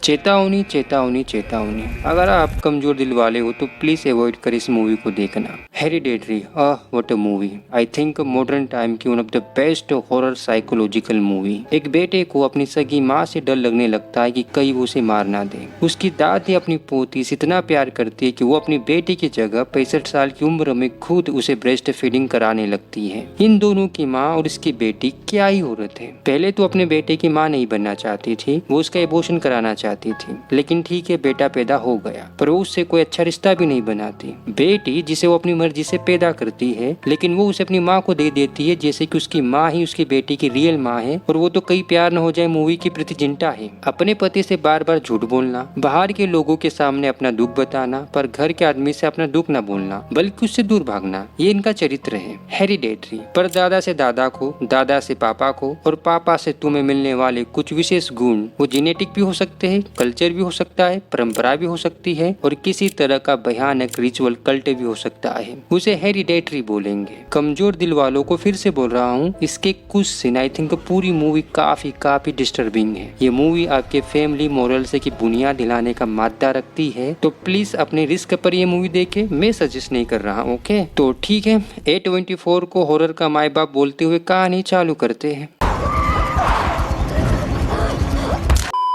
चेतावनी चेतावनी चेतावनी, अगर आप कमजोर दिल वाले हो तो प्लीज अवॉइड कर इस मूवी को देखना। Hereditary, what a movie. I think modern time की one of the best horror psychological movie. एक बेटे को अपनी सगी माँ से डर लगने लगता है कि कहीं वो उसे मार ना दे। उसकी दादी अपनी पोती से इतना प्यार करती है कि वो अपनी बेटी की जगह 65 साल की उम्र में खुद उसे ब्रेस्ट फीडिंग कराने लगती है। इन दोनों की माँ और इसकी बेटी क्या ही औरत है। पहले तो अपने बेटे की माँ नहीं बनना चाहती थी, वो उसका एबॉर्शन कराना चाहती थी, लेकिन ठीक है बेटा पैदा हो गया, पर वो उससे कोई अच्छा रिश्ता भी नहीं बनाती। बेटी जिसे वो अपनी मर्जी से पैदा करती है, लेकिन वो उसे अपनी माँ को दे देती है जैसे कि उसकी माँ ही उसकी बेटी की रियल माँ है। और वो तो कई प्यार न हो जाए मूवी की प्रति जिंटा है। अपने पति से बार बार झूठ बोलना, बाहर के लोगों के सामने अपना दुख बताना, पर घर के आदमी से अपना दुख न बोलना बल्कि उससे दूर भागना, ये इनका चरित्र है। हेरिडेटरी, पर दादा से दादा को, दादा से पापा को और पापा से तुम्हें मिलने वाले कुछ विशेष गुण, वो जेनेटिक भी हो सकते हैं, कल्चर भी हो सकता है, परंपरा भी हो सकती है और किसी तरह का भयानक रिचुअल कल्ट भी हो सकता है, उसे हेरिडेटरी बोलेंगे। कमजोर दिल वालों को फिर से बोल रहा हूँ, इसके कुछ सीन आई थिंक पूरी मूवी काफी डिस्टर्बिंग है। ये मूवी आपके फैमिली मोरल से की बुनियाद हिलाने का मादा रखती है, तो प्लीज अपने रिस्क पर ये मूवी देखे, मैं सजेस्ट नहीं कर रहा। ओके तो ठीक है, A24 को हॉरर का माई बाप बोलते हुए कहानी चालू करते हैं।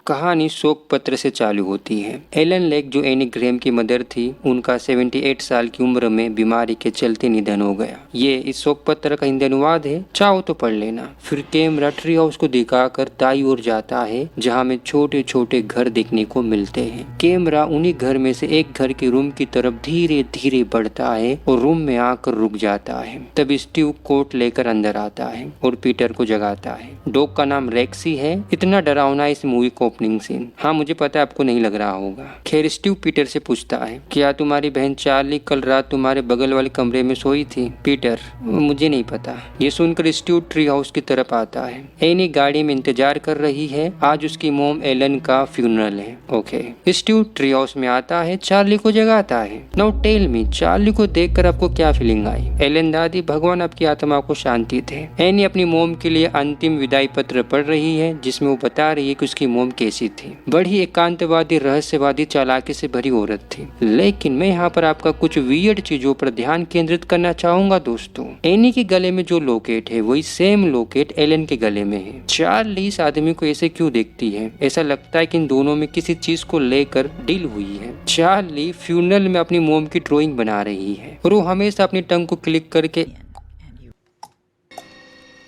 कहानी शोक पत्र से चालू होती है। एलन लेक जो एनी ग्रैहम की मदर थी, उनका 78 साल की उम्र में बीमारी के चलते निधन हो गया। ये इस शोक पत्र का हिंदी अनुवाद है, चाहो तो पढ़ लेना। फिर कैमरा ट्री हाउस को दिखाकर दाई ओर जाता है, जहाँ में छोटे छोटे घर देखने को मिलते हैं। कैमरा उन्हीं घर में से एक घर के रूम की तरफ धीरे धीरे बढ़ता है और रूम में आकर रुक जाता है। तब स्टीव कोट लेकर अंदर आता है और पीटर को जगाता है। डॉग का नाम रेक्सी है। इतना डरावना इस मूवी को ओपनिंग सीन, हाँ मुझे पता है आपको नहीं लग रहा होगा। खैर स्टीव पीटर से पूछता है, क्या तुम्हारी बहन चार्ली कल रात तुम्हारे बगल वाले कमरे में सोई थी? पीटर, मुझे नहीं पता। ये सुनकर स्टीव ट्री हाउस की तरफ आता है। एनी गाड़ी में इंतजार कर रही है, आज उसकी मोम एलन का फ्यूनरल है। ओके, स्टीव ट्री हाउस में आता है, चार्ली को जगाता है। नाउ टेल मी, चार्ली को देखकर आपको क्या फीलिंग आई? एलन, दादी भगवान आपकी आत्मा को शांति दे। एनी अपनी मोम के लिए अंतिम विदाई पत्र पढ़ रही है, जिसमें वो बता रही है कि उसकी मोम कैसी थी। बड़ी एकांतवादी रहस्यवादी चालाकी से भरी औरत थी। लेकिन मैं यहाँ पर आपका कुछ वियर्ड चीजों पर ध्यान केंद्रित करना चाहूंगा दोस्तों। एनी के गले में जो लॉकेट है, वही सेम लॉकेट एलन के गले में है। चार्ली इस आदमी को ऐसे क्यों देखती है? ऐसा लगता है कि इन दोनों में किसी चीज को लेकर डील हुई है। चार्ली फ्यूनरल में अपनी मोम की ड्राइंग बना रही है और वो हमेशा अपनी टंग को क्लिक करके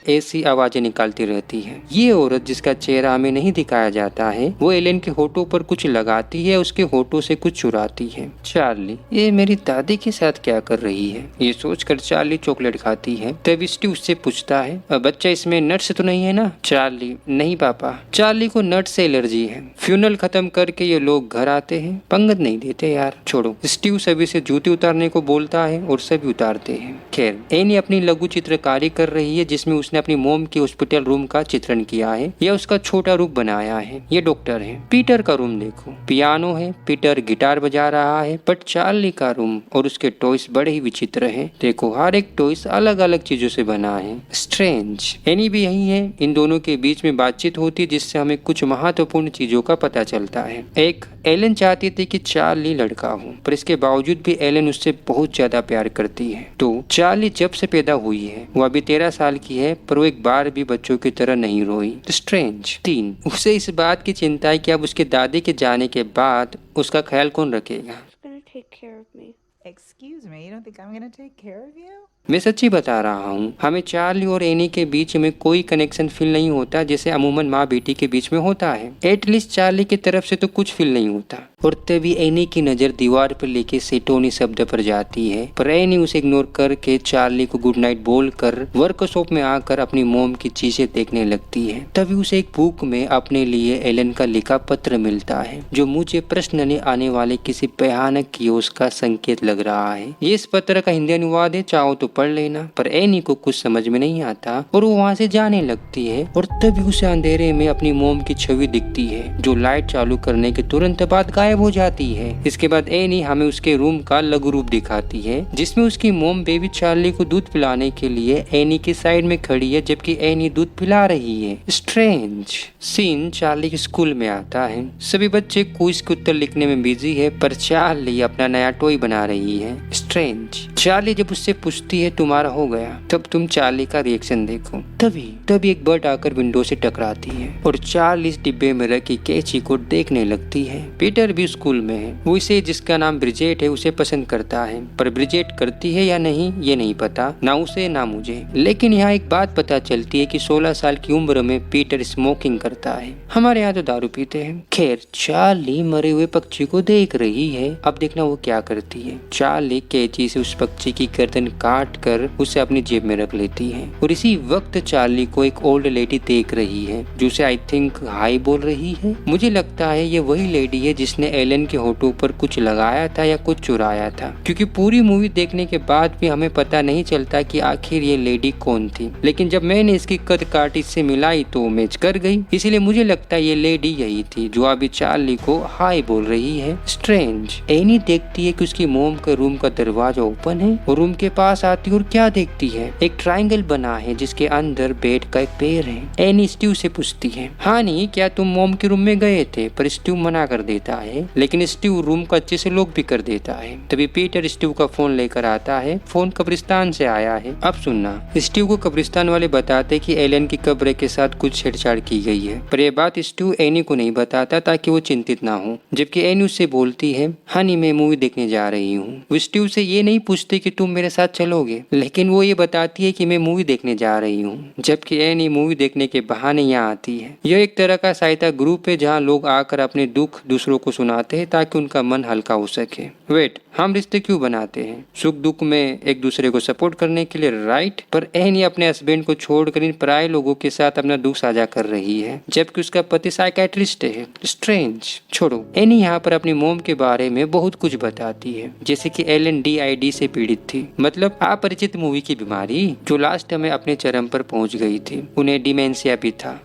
ऐसी आवाजें निकालती रहती है। ये औरत जिसका चेहरा हमें नहीं दिखाया जाता है, वो एलन के होठों पर कुछ लगाती है, उसके होठों से कुछ चुराती है। चार्ली, ये मेरी दादी के साथ क्या कर रही है? ये सोचकर चार्ली चॉकलेट खाती है। तब स्टीव उससे पूछता है, बच्चा इसमें नट्स तो नहीं है ना? चार्ली, नहीं पापा, चार्ली को नट्स से एलर्जी है। फ्यूनरल खत्म करके ये लोग घर आते हैं, पंगत नहीं देते यार, छोड़ो। स्टीव सभी से जूते उतारने को बोलता है और सभी उतारते हैं। खैर एनी अपनी लघु चित्रकारी कर रही है, जिसमें उसने अपनी मोम के हॉस्पिटल रूम का चित्रण किया है या उसका छोटा रूप बनाया है। ये डॉक्टर है। पीटर का रूम देखो, पियानो है, पीटर गिटार बजा रहा है। बट चार्ली का रूम और उसके टॉयज बड़े ही विचित्र हैं। देखो हर एक टॉयज अलग अलग चीजों से बना है। स्ट्रेंज। एनी भी यही है। इन दोनों के बीच में बातचीत होती है, जिससे हमें कुछ महत्वपूर्ण चीजों का पता चलता है। एक, एलन चाहती थी कि चार्ली लड़का हो, पर इसके बावजूद भी एलन उससे बहुत ज्यादा प्यार करती है। तो चार्ली जब से पैदा हुई है, वो अभी 13 साल की है, पर वो एक बार भी बच्चों की तरह नहीं रोई। स्ट्रेंज। 3, उसे इस बात की चिंता है कि अब उसके दादी के जाने के बाद उसका ख्याल कौन रखेगा। Excuse me, you don't think I'm gonna take care of you? मैं सच्ची बता रहा हूँ, हमें चार्ली और एनी के बीच में कोई कनेक्शन फील नहीं होता जैसे अमूमन माँ बेटी के बीच में होता है। एटलीस्ट चार्ली की तरफ से तो कुछ फील नहीं होता। और तभी एनी की नजर दीवार पर लेके सेटोनी शब्द पर जाती है, पर एनी उसे इग्नोर करके चार्ली को गुड नाइट बोलकर वर्कशॉप में आकर अपनी मोम की चीजें देखने लगती है। तभी उसे एक बुक में अपने लिए एलन का लिखा पत्र मिलता है, जो मुझे प्रश्न ने आने वाले किसी भयानक कियोस का संकेत लग रहा है। ये इस पत्र का हिंदी अनुवाद है, चाहो तो पढ़ लेना। पर एनी को कुछ समझ में नहीं आता और वो वहाँ से जाने लगती है। और तभी उसे अंधेरे में अपनी मोम की छवि दिखती है, जो लाइट चालू करने के तुरंत बाद गायब गायब हो जाती है। इसके बाद एनी हमें उसके रूम का लघु रूप दिखाती है, जिसमें उसकी मोम बेबी चार्ली को दूध पिलाने के लिए एनी के साइड में खड़ी है, जबकि एनी दूध पिला रही है। स्ट्रेंज सीन चार्ली के स्कूल में आता है। सभी बच्चे क्विज के उत्तर लिखने में बिजी है, पर चार्ली अपना नया टॉय बना रही है। स्ट्रेंज चार्ली जब उससे पूछती है तुम्हारा हो गया, तब तुम चार्ली का रिएक्शन देखो। तभी एक बर्ड आकर विंडो से टकराती है और चार्ली इस डिब्बे में रखी कैची को देखने लगती है। पीटर भी स्कूल में है। वो इसे जिसका नाम ब्रिजेट है उसे पसंद करता है, पर ब्रिजेट करती है या नहीं ये नहीं पता, ना उसे ना मुझे। लेकिन यहाँ एक बात पता चलती है कि 16 साल की उम्र में पीटर स्मोकिंग करता है। हमारे यहाँ तो दारू पीते हैं। खैर चार्ली मरे हुए पक्षी को देख रही है। अब देखना वो क्या करती है। चार्ली कैंची से उस पक्षी की गर्दन काट कर उसे अपनी जेब में रख लेती है और इसी वक्त चार्ली को एक ओल्ड लेडी देख रही है जो उसे आई थिंक हाई बोल रही है। मुझे लगता है ये वही लेडी है जिसने एलन के होठों पर कुछ लगाया था या कुछ चुराया था, क्योंकि पूरी मूवी देखने के बाद भी हमें पता नहीं चलता कि आखिर ये लेडी कौन थी। लेकिन जब मैंने इसकी कद काट इससे मिलाई तो मैच कर गई, इसीलिए मुझे लगता है ये लेडी यही थी जो अभी चार्ली को हाई बोल रही है। स्ट्रेंज एनी देखती है कि उसकी मोम का रूम का दरवाजा ओपन है और रूम के पास आती है और क्या देखती है, एक ट्रायंगल बना है जिसके अंदर बेड का एक पैर है। एनी स्टीव से पूछती है हाँ नहीं क्या तुम मोम के रूम में गए थे, पर स्टीव मना कर देता है। लेकिन स्टीव रूम को अच्छे से लॉक भी कर देता है। तभी पीटर स्टीव का फोन लेकर आता है। फोन कब्रिस्तान से आया है। अब सुनना, स्टीव को कब्रिस्तान वाले बताते कि एलन की कब्र के साथ कुछ छेड़छाड़ की गई है, पर यह बात स्टीव एनी को नहीं बताता ताकि वो चिंतित ना हो। जबकि एनी उससे बोलती है हनी मैं मूवी देखने जा रही हूँ। वो स्टीव से ये नहीं पूछती कि तुम मेरे साथ चलोगे, लेकिन वो ये बताती है कि मैं मूवी देखने जा रही हूँ। जबकि एनी मूवी देखने के बहाने यहाँ आती है। यह एक तरह का सहायता ग्रुप है जहाँ लोग आकर अपने दुख दूसरों को सुनाते हैं ताकि उनका मन हल्का हो सके। वेट, हम रिश्ते क्यों बनाते हैं? सुख दुख में एक दूसरे को सपोर्ट करने के लिए, राइट? पर एनी अपने हस्बैंड को छोड़कर इन पराये लोगों के साथ अपना दुख साझा कर रही है, जबकि उसका पति साइकियाट्रिस्ट है। स्ट्रेंज छोड़ो, एनी यहाँ पर अपनी मोम के बारे में बहुत कुछ बताती है, जैसे कि एलन DID से पीड़ित थी, मतलब अपरिचित मूवी की बीमारी जो लास्ट में अपने चरम पर पहुंच गई थी। उन्हें डिमेंशिया भी था।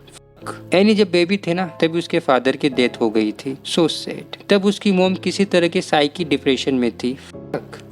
एनी जब बेबी थे ना तभी उसके फादर की डेथ हो गई थी। So sad. तब उसकी मोम किसी तरह के साइकी डिप्रेशन में थी।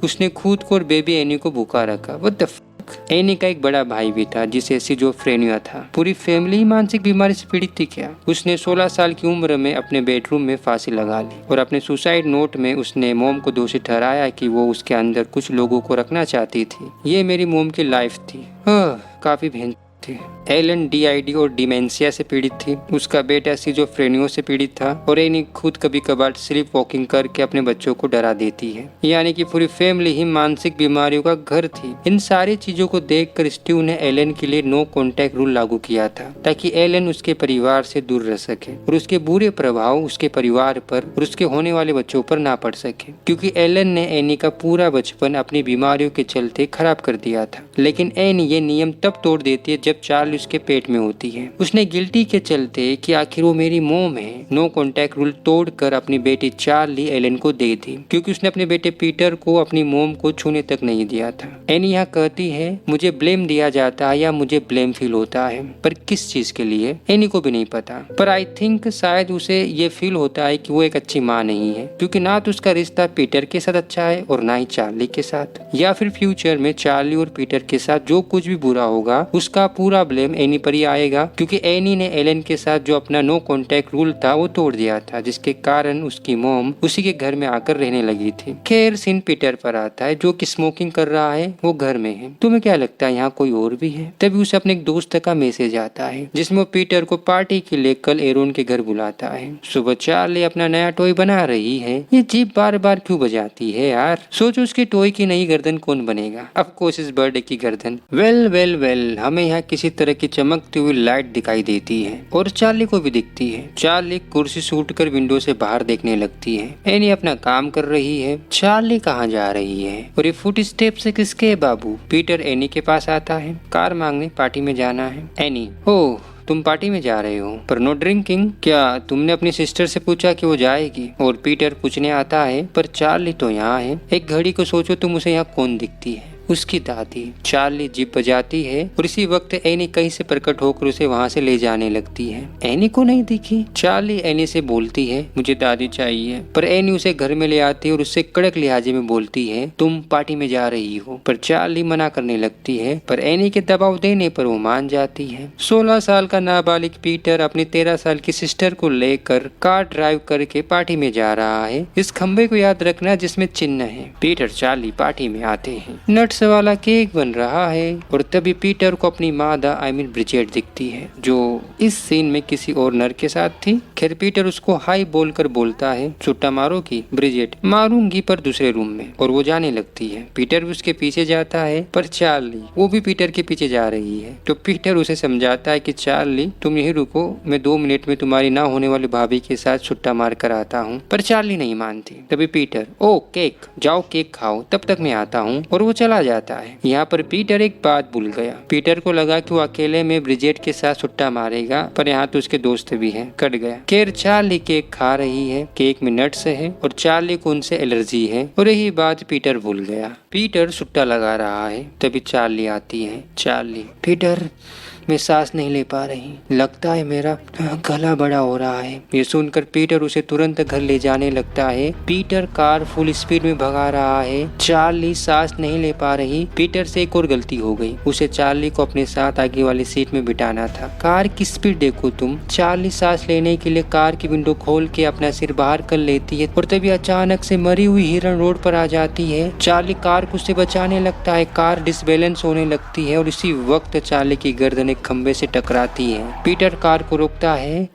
उसने खुद को और बेबी एनी को भूखा रखा। What the fuck. एनी का एक बड़ा भाई भी था जिसे सिजोफ्रेनिया था। पूरी फैमिली ही मानसिक बीमारी से पीड़ित थी क्या? उसने 16 साल की उम्र में अपने बेडरूम में फांसी लगा ली और अपने सुसाइड नोट में उसने मोम को दोषी ठहराया कि वो उसके अंदर कुछ लोगों को रखना चाहती थी। ये मेरी मोम की लाइफ थी। काफी भयंकर थी। एलन DID और डिमेंशिया से पीड़ित थी। उसका बेटा सिजोफ्रेनिया से पीड़ित था और एनी खुद कभी कभार स्लीप वॉकिंग करके अपने बच्चों को डरा देती है। यानी कि पूरी फैमिली ही मानसिक बीमारियों का घर थी। इन सारी चीजों को देखकर स्टीव ने एलन के लिए नो कॉन्टैक्ट रूल लागू किया था ताकि एलन उसके परिवार से दूर रह सके और उसके बुरे प्रभाव उसके परिवार पर और उसके होने वाले बच्चों पर ना पड़ सके, क्योंकि एलन ने एनी का पूरा बचपन अपनी बीमारियों के चलते खराब कर दिया था। लेकिन एनी ये नियम तब तोड़ देती है जब चार्ली उसके पेट में होती है। उसने गिल्टी के चलते कि आखिर वो मेरी मोम है, नो कॉन्टैक्ट रूल तोड़कर अपनी बेटी चार्ली एलन को दे दी, क्योंकि उसने अपने बेटे पीटर को अपनी मोम को छूने तक नहीं दिया था। एनी यहाँ कहती है मुझे ब्लेम दिया जाता है या मुझे ब्लेम फील होता है, पर किस चीज के लिए एनी को भी नहीं पता। पर आई थिंक शायद उसे ये फील होता है कि वो एक अच्छी माँ नहीं है, क्योंकि ना तो उसका रिश्ता पीटर के साथ अच्छा है और ना ही चार्ली के साथ, या फिर फ्यूचर में चार्ली और पीटर के साथ जो कुछ भी बुरा होगा उसका पूरा ब्लेम एनी पर ही आएगा, क्योंकि एनी ने एलन के साथ जो अपना नो कॉन्टैक्ट रूल था वो तोड़ दिया था, जिसके कारण उसकी मोम उसी के घर में आकर रहने लगी थी। खैर सीन पीटर पर आता है जो कि स्मोकिंग कर रहा है, वो घर में है। तुम्हें क्या लगता है यहाँ कोई और भी है? तभी उसे अपने एक दोस्त का मैसेज आता है जिसमें वो पीटर को पार्टी के लिए कल एरोन के घर बुलाता है। सुबह चार्ली अपना नया टॉय बना रही है। ये जीप बार बार क्यों बजाती है यार? सोचो उसके टॉय की नई गर्दन कौन बनेगा? ऑफ कोर्स इस बर्थडे की गर्दन। वेल हमें यहाँ किसी तरह की चमकती हुई लाइट दिखाई देती है और चार्ली को भी दिखती है। चार्ली कुर्सी से उठकर विंडो से बाहर देखने लगती है। एनी अपना काम कर रही है। चार्ली कहाँ जा रही है और ये फुट स्टेप से किसके बाबू? पीटर एनी के पास आता है। कार मांगने पार्टी में जाना है। एनी ओह तुम पार्टी में जा रहे हो पर नो ड्रिंकिंग? क्या तुमने अपनी सिस्टर से पूछा कि वो जाएगी? और पीटर पूछने आता है पर चार्ली तो यहाँ है। एक घड़ी को सोचो तुम उसे यहाँ कौन दिखती है? उसकी दादी। चार्ली जीप बजाती है और इसी वक्त एनी कहीं से प्रकट होकर उसे वहाँ से ले जाने लगती है। एनी को नहीं दिखी। चार्ली एनी से बोलती है मुझे दादी चाहिए, पर एनी उसे घर में ले आती है और उससे कड़क लिहाजे में बोलती है तुम पार्टी में जा रही हो। पर चार्ली मना करने लगती है, पर एनी के दबाव देने पर वो मान जाती है। 16 साल का नाबालिग पीटर अपनी 13 साल की सिस्टर को लेकर कार ड्राइव करके पार्टी में जा रहा है। इस खंबे को याद रखना जिसमें चिन्ह है। पीटर चार्ली पार्टी में आते हैं। नट्स वाला केक बन रहा है और तभी पीटर को अपनी मादा ब्रिजेट दिखती है, जो इस सीन में किसी और नर के साथ थी। खैर पीटर उसको हाई बोलकर बोलता है छुट्टा मारो की ब्रिजेट। मारूंगी पर दूसरे रूम में, और वो जाने लगती है। पीटर भी उसके पीछे जाता है, पर चार्ली वो भी पीटर के पीछे जा रही है। तो पीटर उसे समझाता है कि चार्ली तुम यहीं रुको, मैं 2 मिनट में तुम्हारी ना होने वाली भाभी के साथ छुट्टा मार कर आता हूँ। पर चार्ली नहीं मानती। तभी पीटर ओ केक, जाओ केक खाओ, तब तक मैं आता हूँ, और वो चला जाता है। यहाँ पर पीटर एक बात भूल गया। पीटर को लगा कि वो अकेले में ब्रिजेट के साथ छुट्टा मारेगा, पर यहाँ तो उसके दोस्त भी हैं। कट गया। खैर चार्ली केक खा रही है। केक में नट्स है और चार्ली को उनसे एलर्जी है, और यही बात पीटर भूल गया। पीटर छुट्टा लगा रहा है, तभी चार्ली आती है। चार्ली पीटर मैं सांस नहीं ले पा रही, लगता है मेरा गला बड़ा हो रहा है। ये सुनकर पीटर उसे तुरंत घर ले जाने लगता है। पीटर कार फुल स्पीड में भगा रहा है। चार्ली सांस नहीं ले पा रही। पीटर से एक और गलती हो गई, उसे चार्ली को अपने साथ आगे वाली सीट में बिठाना था। कार की स्पीड देखो तुम। चार्ली सांस लेने के लिए कार की विंडो खोल के अपना सिर बाहर कर लेती है, और तभी अचानक से मरी हुई हिरन रोड पर आ जाती है। चार्ली कार को उससे बचाने लगता है। कार डिसबैलेंस होने लगती है और इसी वक्त चार्ली की गर्दन खंबे से टकराती है। पीटर कार को रोकता है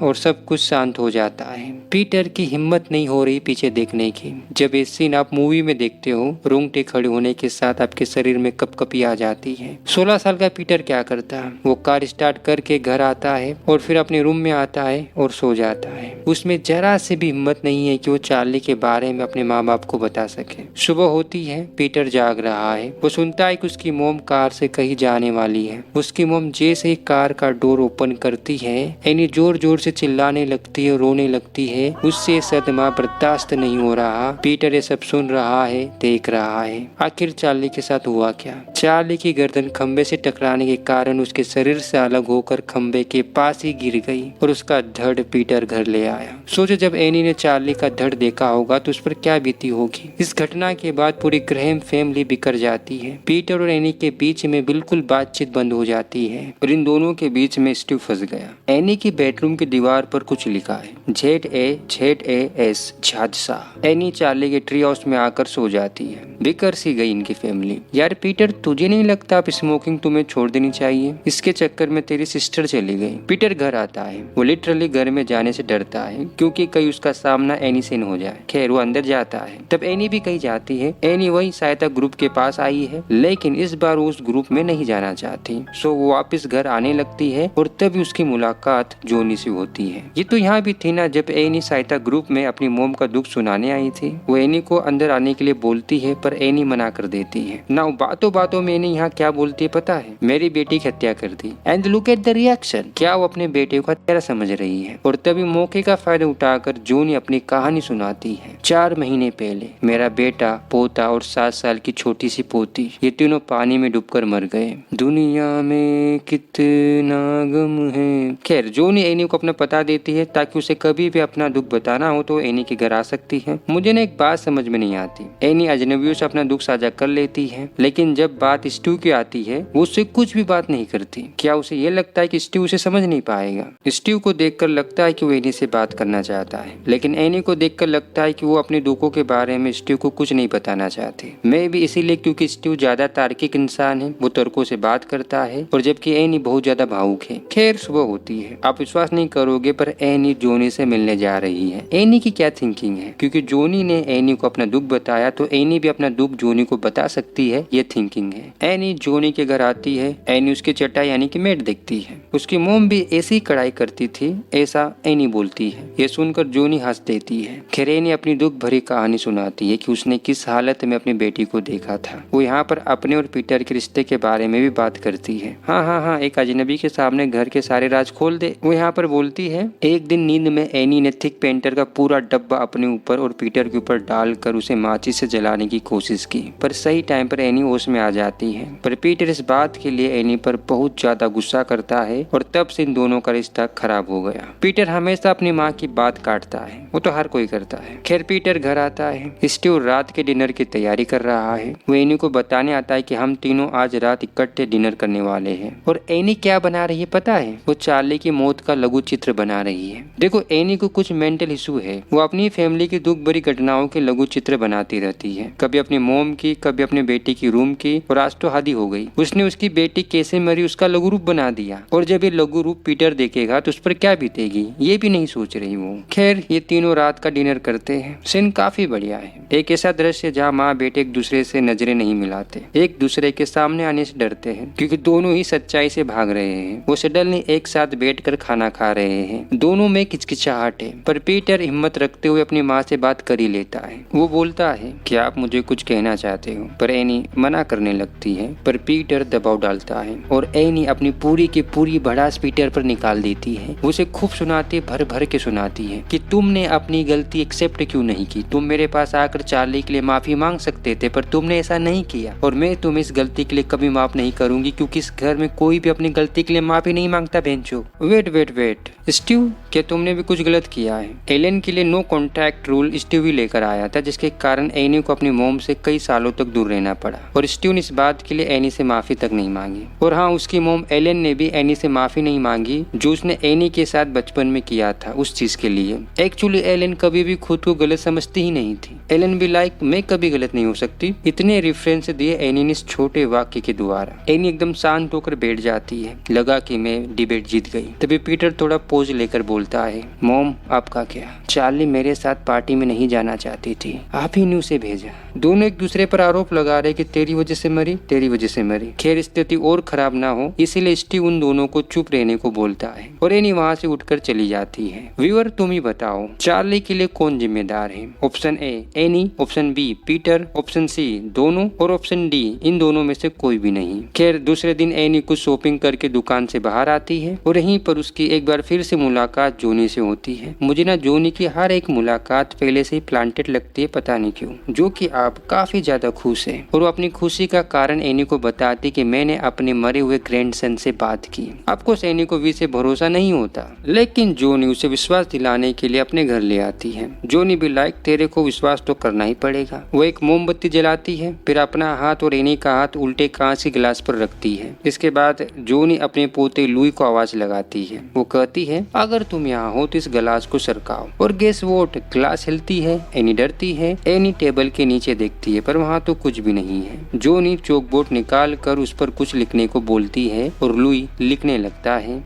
और सब कुछ शांत हो जाता है। पीटर की हिम्मत नहीं हो रही पीछे देखने की। जब ये सीन आप मूवी में देखते हो, रोंगटे खड़े होने के साथ आपके शरीर में कपकपी आ जाती है। 16 साल का पीटर क्या करता है, वो कार स्टार्ट करके घर आता है और फिर अपने रूम में आता है और सो जाता है। उसमें जरा से भी हिम्मत नहीं है कि वो चार्ली के बारे में अपने माँ बाप को बता सके। सुबह होती है, पीटर जाग रहा है। वो सुनता है कि उसकी मोम कार से कहीं जाने वाली है। उसकी मोम जैसे ही कार का डोर ओपन करती है, एनी जोर जोर से चिल्लाने लगती है, रोने लगती है। उससे सदमा बर्दाश्त नहीं हो रहा। पीटर ये सब सुन रहा है, देख रहा है। आखिर चार्ली के साथ हुआ क्या? चार्ली की गर्दन खंबे से टकराने के कारण उसके शरीर से अलग होकर खंबे के पास ही गिर गई और उसका धड़ पीटर घर ले आया। सोचो जब एनी ने चार्ली का धड़ देखा होगा तो उस पर क्या बीती होगी। इस घटना के बाद पूरी ग्रैहम फैमिली बिखर जाती है। पीटर और एनी के बीच में बिल्कुल बातचीत बंद हो जाती है और इन दोनों के बीच में स्टीव फंस गया। एनी की बेडरूम की दीवार पर कुछ लिखा है, ZAZAS झादसा। एनी चार्ली के ट्री हाउस में आकर सो जाती है। बिखर सी गई इनकी फैमिली। यार पीटर तुझे नहीं लगता अब स्मोकिंग तुम्हें छोड़ देनी चाहिए? इसके चक्कर में तेरी सिस्टर चली गई। पीटर घर आता है। वो लिटरली घर में जाने से डरता है क्योंकि कहीं उसका सामना एनी से न हो जाए। खैर वो अंदर जाता है। तब एनी भी कहीं जाती है। एनी वही सहायता ग्रुप के पास आई है, लेकिन इस बार वो उस ग्रुप में नहीं जाना चाहती। सो वो वापस घर आने लगती है और तभी उसकी मुलाकात जोनी से होती है। ये तो यहाँ भी थी ना जब एनी सहायता ग्रुप में अपनी मोम का दुख सुनाने आई थी। वो एनी को अंदर आने के लिए बोलती है, पर एनी मना कर देती है ना। बातों बातों में एनी यहाँ क्या बोलती है पता है? मेरी बेटी की हत्या कर दी। And look at the reaction. क्या वो अपने बेटे को हत्यारा समझ रही है? और तभी मौके का फायदा उठाकर जोनी अपनी कहानी सुनाती है। 4 महीने पहले मेरा बेटा, पोता और 7 साल की छोटी सी पोती, ये तीनों पानी में डूबकर मर गए। दुनिया में कितना गम है। खैर जोनी एनी को अपना पता देती है ताकि उसे कभी भी अपना दुख बताना हो तो एनी के घर आ सकती है। मुझे ना एक बात समझ में नहीं आती। एनी अजनबियों से अपना दुख साझा कर लेती है, लेकिन जब बात स्टीव की आती है वो उससे कुछ भी बात नहीं करती। क्या उसे ये लगता है कि स्टीव उसे समझ नहीं पाएगा? स्टीव को देखकर लगता है कि वो एनी से बात करना चाहता है, लेकिन एनी को देखकर लगता है कि वो अपने दुखों के बारे में स्टीव को कुछ नहीं बताना चाहते। मैं भी इसीलिए क्योंकि स्टीव ज्यादा तार्किक इंसान है, वो तर्कों से बात करता है, और जबकि एनी बहुत ज्यादा भावुक है। खैर सुबह होती है। आप विश्वास नहीं करोगे पर एनी जोनी से मिलने जा रही है। एनी की क्या थिंकिंग है? क्योंकि जोनी ने एनी को अपना दुख बताया तो एनी भी अपना दुख जोनी को बता सकती है, ये थिंकिंग है। एनी जोनी के घर आती है। एनी उसकी चटाई यानी कि मेड देखती है। उसकी मोम भी ऐसी कढ़ाई करती थी, ऐसा एनी बोलती है। ये सुनकर जोनी हंस देती है। खैर एनी अपनी दुख भरी कहानी सुनाती है कि उसने किस हालत में अपनी बेटी को देखा था। वो यहाँ पर अपने और पीटर के रिश्ते के बारे में भी बात करती है। हाँ, एक अजनबी के सामने घर के सारे राज खोल दे। वो यहाँ पर बोलती है, एक दिन नींद में एनी ने थिक पेंटर का पूरा डब्बा अपने ऊपर और पीटर के ऊपर डालकर उसे माचिस से जलाने की कोशिश कोशिश की, पर सही टाइम पर एनी होश में आ जाती है। पर पीटर इस बात के लिए एनी पर बहुत ज्यादा गुस्सा करता है और तब से इन दोनों का रिश्ता खराब हो गया। पीटर हमेशा अपनी माँ की बात काटता है, वो तो हर कोई करता है। खैर पीटर घर आता है। स्टीव रात के डिनर की तैयारी कर रहा है। वो एनी को बताने आता है कि हम तीनों आज रात इकट्ठे डिनर करने वाले हैं। और एनी क्या बना रही है पता है? वो चार्ली की मौत का लघु चित्र बना रही है। देखो एनी को कुछ मेंटल इशू है। वो अपनी फैमिली की दुख भरी घटनाओं के लघु चित्र बनाती रहती है, कभी अपनी मोम की, कभी अपने बेटे की रूम की, और आज तो हद हो गई। उसने उसकी बेटी कैसे मरी उसका लघु रूप बना दिया। और जब ये लघु रूप पीटर देखेगा तो उस पर क्या बीतेगी ये भी नहीं सोच रही वो। खैर ये तीनों रात का डिनर करते हैं। सीन काफी बढ़िया है। एक ऐसा दृश्य जहाँ माँ बेटे एक दूसरे से नजरें नहीं मिलाते, एक दूसरे के सामने आने से डरते हैं क्योंकि दोनों ही सच्चाई से भाग रहे हैं। वो सडनली एक साथ बैठकर खाना खा रहे हैं। दोनों में किचकिचाहट है, पर पीटर हिम्मत रखते हुए अपनी माँ से बात कर ही लेता है। वो बोलता है कि आप मुझे कुछ कहना चाहते हो, पर एनी मना करने लगती है। पर पीटर दबाव डालता है और एनी अपनी पूरी की पूरी भड़ास पीटर पर निकाल देती है। वो उसे खूब सुनाती, भर भर के सुनाती है कि तुमने अपनी गलती एक्सेप्ट क्यों नहीं की। तुम मेरे पास आकर चार्ली के लिए माफी मांग सकते थे, पर तुमने ऐसा नहीं किया। और मैं तुम्हें इस गलती के लिए कभी माफ नहीं करूंगी, क्योंकि इस घर में कोई भी अपनी गलती के लिए माफी नहीं मांगता बेंचो। वेट वेट वेट स्टीव, क्या तुमने भी कुछ गलत किया है? एलन के लिए नो कॉन्टैक्ट रूल स्टीव ही लेकर आया था, जिसके कारण एनी को अपनी मोम से कई सालों तक दूर रहना पड़ा। और स्टीव ने इस बात के लिए एनी से माफी तक नहीं मांगी। और हाँ, उसकी मोम एलन ने भी एनी से माफी नहीं मांगी जो उसने एनी के साथ बचपन में किया था उस चीज के लिए। एक्चुअली एलन कभी भी खुद को गलत समझती ही नहीं थी। एलन भी लाइक मैं कभी गलत नहीं हो सकती। इतने रेफरेंस दिए एनी ने इस छोटे वाक्य के द्वारा। एनी एकदम शांत होकर बैठ जाती है। लगा कि मैं डिबेट जीत गई। तभी पीटर थोड़ा पोज लेकर बोलता है, मॉम आपका क्या? चार्ली मेरे साथ पार्टी में नहीं जाना चाहती थी, आप ही ने उसे भेजा। दोनों एक दूसरे पर आरोप लगा रहे कि तेरी वजह से मरी, तेरी वजह से मरी। खैर स्थिति और खराब ना हो इसीलिए स्टीव उन दोनों को चुप रहने को बोलता है और एनी वहाँ से उठकर चली जाती है। व्यूअर तुम ही बताओ चार्ली के लिए कौन जिम्मेदार है? Option A Annie, option B Peter, option C दोनों, और ऑप्शन डी इन दोनों में से कोई भी नहीं। खैर दूसरे दिन एनी कुछ शॉपिंग करके दुकान से बाहर आती है और यहीं पर उसकी एक बार फिर से मुलाकात जोनी से होती है। मुझे ना जोनी की हर एक मुलाकात पहले से ही प्लांटेड लगती है, पता नहीं क्यों। जो कि आप काफी ज्यादा खुश है और वो अपनी खुशी का कारण एनी को बताती कि मैंने अपने मरे हुए ग्रैंडसन से बात की। आपको एनी को भी से भरोसा नहीं होता, लेकिन जोनी उसे विश्वास दिलाने के लिए अपने घर ले आती है। जोनी भी लाइक तेरे को विश्वास तो करना ही पड़ेगा। वो एक मोमबत्ती जलाती है, फिर अपना हाथ और एनी का हाथ उल्टे कांच के गिलास पर रखती है। इसके बाद जोनी अपने पोते लुई को आवाज लगाती है। वो कहती है अगर तुम यहाँ हो तो इस गिलास को सरकाओ। और गेस वोट, ग्लास हिलती है। एनी डरती है। एनी टेबल के नीचे देखती है पर वहाँ तो कुछ भी नहीं है। जोनी चौकबोर्ड निकाल कर उस पर कुछ लिखने को बोलती है और लुई लिखने लगता है।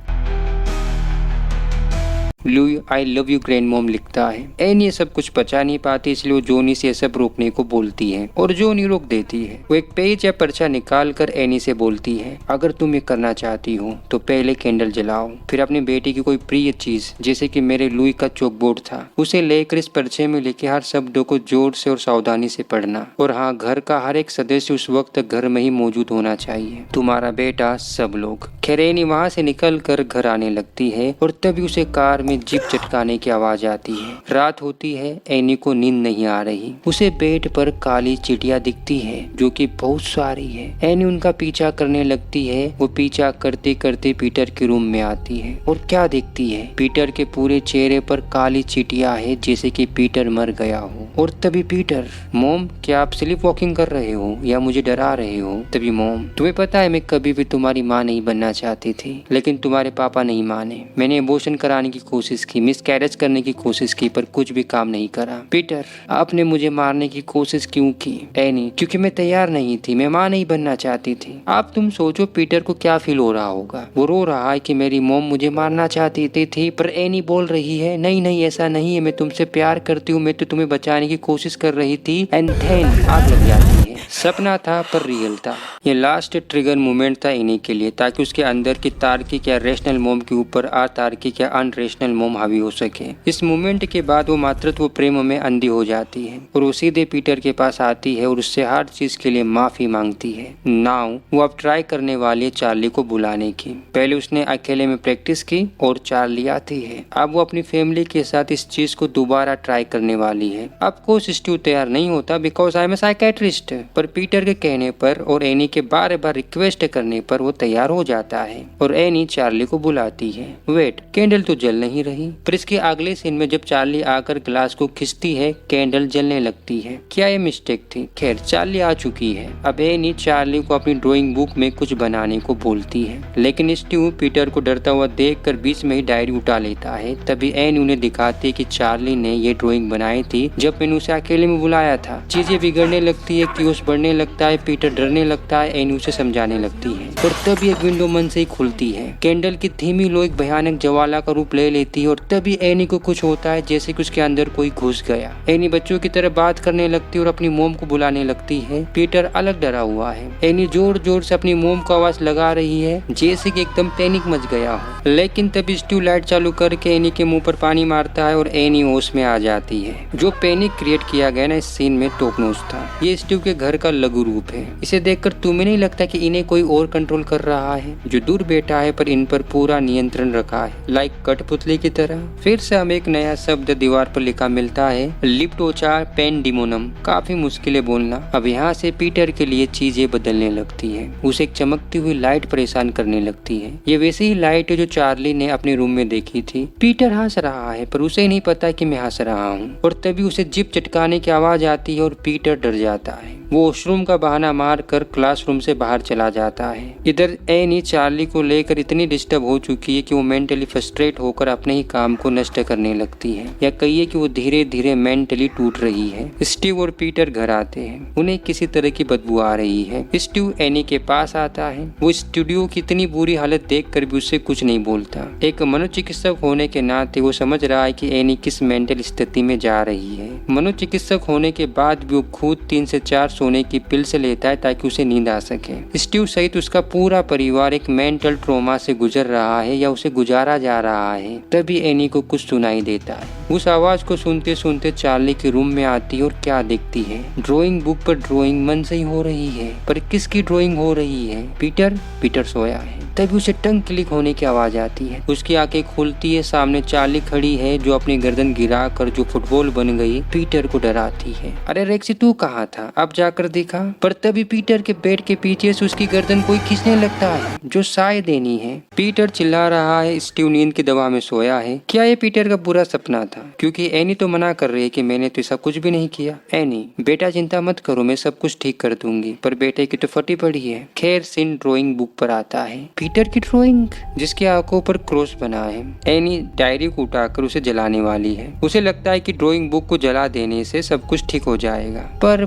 Louis I love you grand mom लिखता है। एन ये सब कुछ पचा नहीं पाती इसलिए वो जोनी से सब रोकने को बोलती है और जोनी रोक देती है। वो एक पेज या पर्चा निकाल कर एनी से बोलती है अगर तुम ये करना चाहती हो तो पहले कैंडल जलाओ, फिर अपनी बेटी की कोई प्रिय चीज जैसे कि मेरे लुई का चौकबोर्ड था उसे लेकर इस पर्चे में लिखे हर शब्दों को जोर से और सावधानी से पढ़ना। और हाँ, घर का हर एक सदस्य उस वक्त घर में ही मौजूद होना चाहिए, तुम्हारा बेटा, सब लोग। खैर एनी वहाँ से निकल कर घर आने लगती है और तभी उसे कार में जीप चटकाने की आवाज आती है। रात होती है। एनी को नींद नहीं आ रही। उसे बेड पर काली चिड़िया दिखती है जो कि बहुत सारी है। एनी उनका पीछा करने लगती है। वो पीछा करते करते पीटर के रूम में आती है और क्या देखती है, पीटर के पूरे चेहरे पर काली चिड़िया है जैसे कि पीटर मर गया हो। और तभी पीटर, मॉम क्या आप स्लीप वॉकिंग कर रहे हो या मुझे डरा रहे हो? तभी मॉम, तुम्हें पता है मैं कभी भी तुम्हारी माँ नहीं बनना चाहती थी लेकिन तुम्हारे पापा नहीं माने। मैंने एबॉर्शन कराने की कोशिश की, मिसकैरेज करने की कोशिश की पर कुछ भी काम नहीं करा। पीटर आपने मुझे मारने की कोशिश क्यों की? एनी, क्योंकि मैं तैयार नहीं थी, मैं माँ नहीं बनना चाहती थी। आप तुम सोचो पीटर को क्या फील हो रहा होगा। वो रो रहा है कि मेरी मॉम मुझे मारना चाहती थी पर एनी बोल रही है नहीं नहीं ऐसा नहीं है, मैं तुमसे प्यार करती हूँ, मैं तो तुम्हें बचाने की कोशिश कर रही थी। एंड देन आग लग जाती है। है। सपना था पर रियल था। ये लास्ट ट्रिगर मोमेंट था एनी के लिए, ताकि उसके अंदर की तार्किक या रेशनल मोम के ऊपर अतार्किक या अनरेशनल मोम हावी हो सके। इस मोमेंट के बाद वो मातृत्व प्रेम में अंधी हो जाती है और वो सीधे पीटर के पास आती है और उससे हर चीज के लिए माफी मांगती है। नाउ वो अब ट्राई करने वाली है चार्ली को बुलाने की। पहले उसने अकेले में प्रैक्टिस की और चार्ली आती है। अब वो अपनी फैमिली के साथ इस चीज को दोबारा ट्राई करने वाली है। अब कोर्स स्टीव तैयार नहीं होता because I am a psychiatrist, पर पीटर के कहने पर और एनी के बार बार रिक्वेस्ट करने पर वो तैयार हो जाता है और एनी चार्ली को बुलाती है। वेट, कैंडल तो जल नहीं रही। पर इसके अगले सीन में जब चार्ली आकर ग्लास को खींचती है, कैंडल जलने लगती है। क्या ये मिस्टेक थी? खैर, चार्ली आ चुकी है। अब एनी चार्ली को अपनी ड्राइंग बुक में कुछ बनाने को बोलती है, लेकिन स्टीव पीटर को डरता हुआ देखकर बीच में ही डायरी उठा लेता है। तभी एनी उन्हें दिखाती है कि चार्ली ने ये ड्राइंग बनाई थी जब मैंने उसे अकेले में बुलाया था। चीजें बिगड़ने लगती है, क्यूस बढ़ने लगता है, पीटर डरने लगता है, एनी उसे समझाने लगती है और तभी एक विंडो मन से ही खुलती है। कैंडल की धीमी लो एक भयानक ज्वाला का रूप ले लेती है और तभी एनी को कुछ होता है जैसे कि उसके अंदर कोई घुस गया। एनी बच्चों की तरह बात करने लगती है और अपनी मोम को बुलाने लगती है। पीटर अलग डरा हुआ है। एनी जोर जोर से अपनी मोम को आवाज लगा रही है जैसे कि एकदम पैनिक मच गया हो, लेकिन तभी स्टीव लाइट चालू करके एनी के मुंह पर पानी मारता है और एनी होश में आ जाती है। जो पैनिक क्रिएट किया गया ना इस सीन में टॉप नॉच था। ये स्टीव के घर का लघु रूप है। इसे देखकर तुम्हें नहीं लगता कि इन्हें कोई और कंट्रोल कर रहा है, जो दूर बैठा है पर इन पर पूरा नियंत्रण रखा है, लाइक कठपुतली की तरह। फिर से हमें एक नया शब्द दीवार पर लिखा मिलता है, लिप्टोचा पेंडिमोनम। काफी मुश्किल है बोलना। अब यहाँ से पीटर के लिए चीजें बदलने लगती है। उसे एक चमकती हुई लाइट परेशान करने लगती है। ये वैसे ही लाइट है जो चार्ली ने अपने रूम में देखी थी। पीटर हंस रहा है पर उसे नहीं पता कि मैं हंस रहा हूँ और तभी उसे जिप चटकाने की आवाज आती है और पीटर डर जाता है। वो वॉशरूम का बहाना मारकर क्लासरूम से बाहर चला जाता है। इधर एनी चार्ली को लेकर इतनी डिस्टर्ब हो चुकी है कि वो मेंटली फ्रस्ट्रेट होकर अपने ही काम को नष्ट करने लगती है, या कहिए कि वो धीरे धीरे मेंटली टूट रही है। स्टीव और पीटर घर आते हैं। उन्हें किसी तरह की बदबू आ रही है। स्टीव एनी के पास आता है। वो स्टूडियो की इतनी बुरी हालत देखकर भी उससे कुछ नहीं बोलता। एक मनोचिकित्सक होने के नाते वो समझ रहा है कि एनी किस मेंटल स्थिति में जा रही है। मनोचिकित्सक होने के बाद भी वो खुद 3 से 4 सोने की पिल्स लेता है ताकि उसे नींद आ सके। स्टीव सहित उसका पूरा परिवार एक मेंटल ट्रॉमा से गुजर रहा है या उसे गुजारा जा रहा है। तभी एनी को कुछ सुनाई देता है। उस आवाज को सुनते सुनते चार्ली के रूम में आती है और क्या देखती है, ड्राइंग बुक पर ड्राइंग मन से ही हो रही है। पर किसकी ड्राइंग हो रही है? पीटर सोया है। तभी उसे टंग क्लिक होने की आवाज आती है। उसकी आंखें खुलती है। सामने चार्ली खड़ी है जो अपनी गर्दन गिरा कर जो फुटबॉल बन गई पीटर को डराती है। अरे रेक्सी, तू कहाँ था? अब जाकर देखा। पर तभी पीटर के बेड के पीछे से उसकी गर्दन कोई खींचने लगता है जो शायद एनी है। पीटर चिल्ला रहा है। स्टीव नींद की दवा में सोया है। क्या ये पीटर का बुरा सपना था? क्योंकि एनी तो मना कर रही है कि मैंने तो ऐसा कुछ भी नहीं किया। एनी, बेटा चिंता मत करो, मैं सब कुछ ठीक कर दूंगी। पर बेटे की तो फटी पड़ी है। खैर सीन ड्राइंग बुक पर आता है। पीटर की ड्राइंग जिसकी आंखों पर क्रॉस बना है। एनी डायरी को उठाकर उसे जलाने वाली है। उसे लगता है कि ड्राइंग बुक को जला देने से सब कुछ ठीक हो जाएगा। पर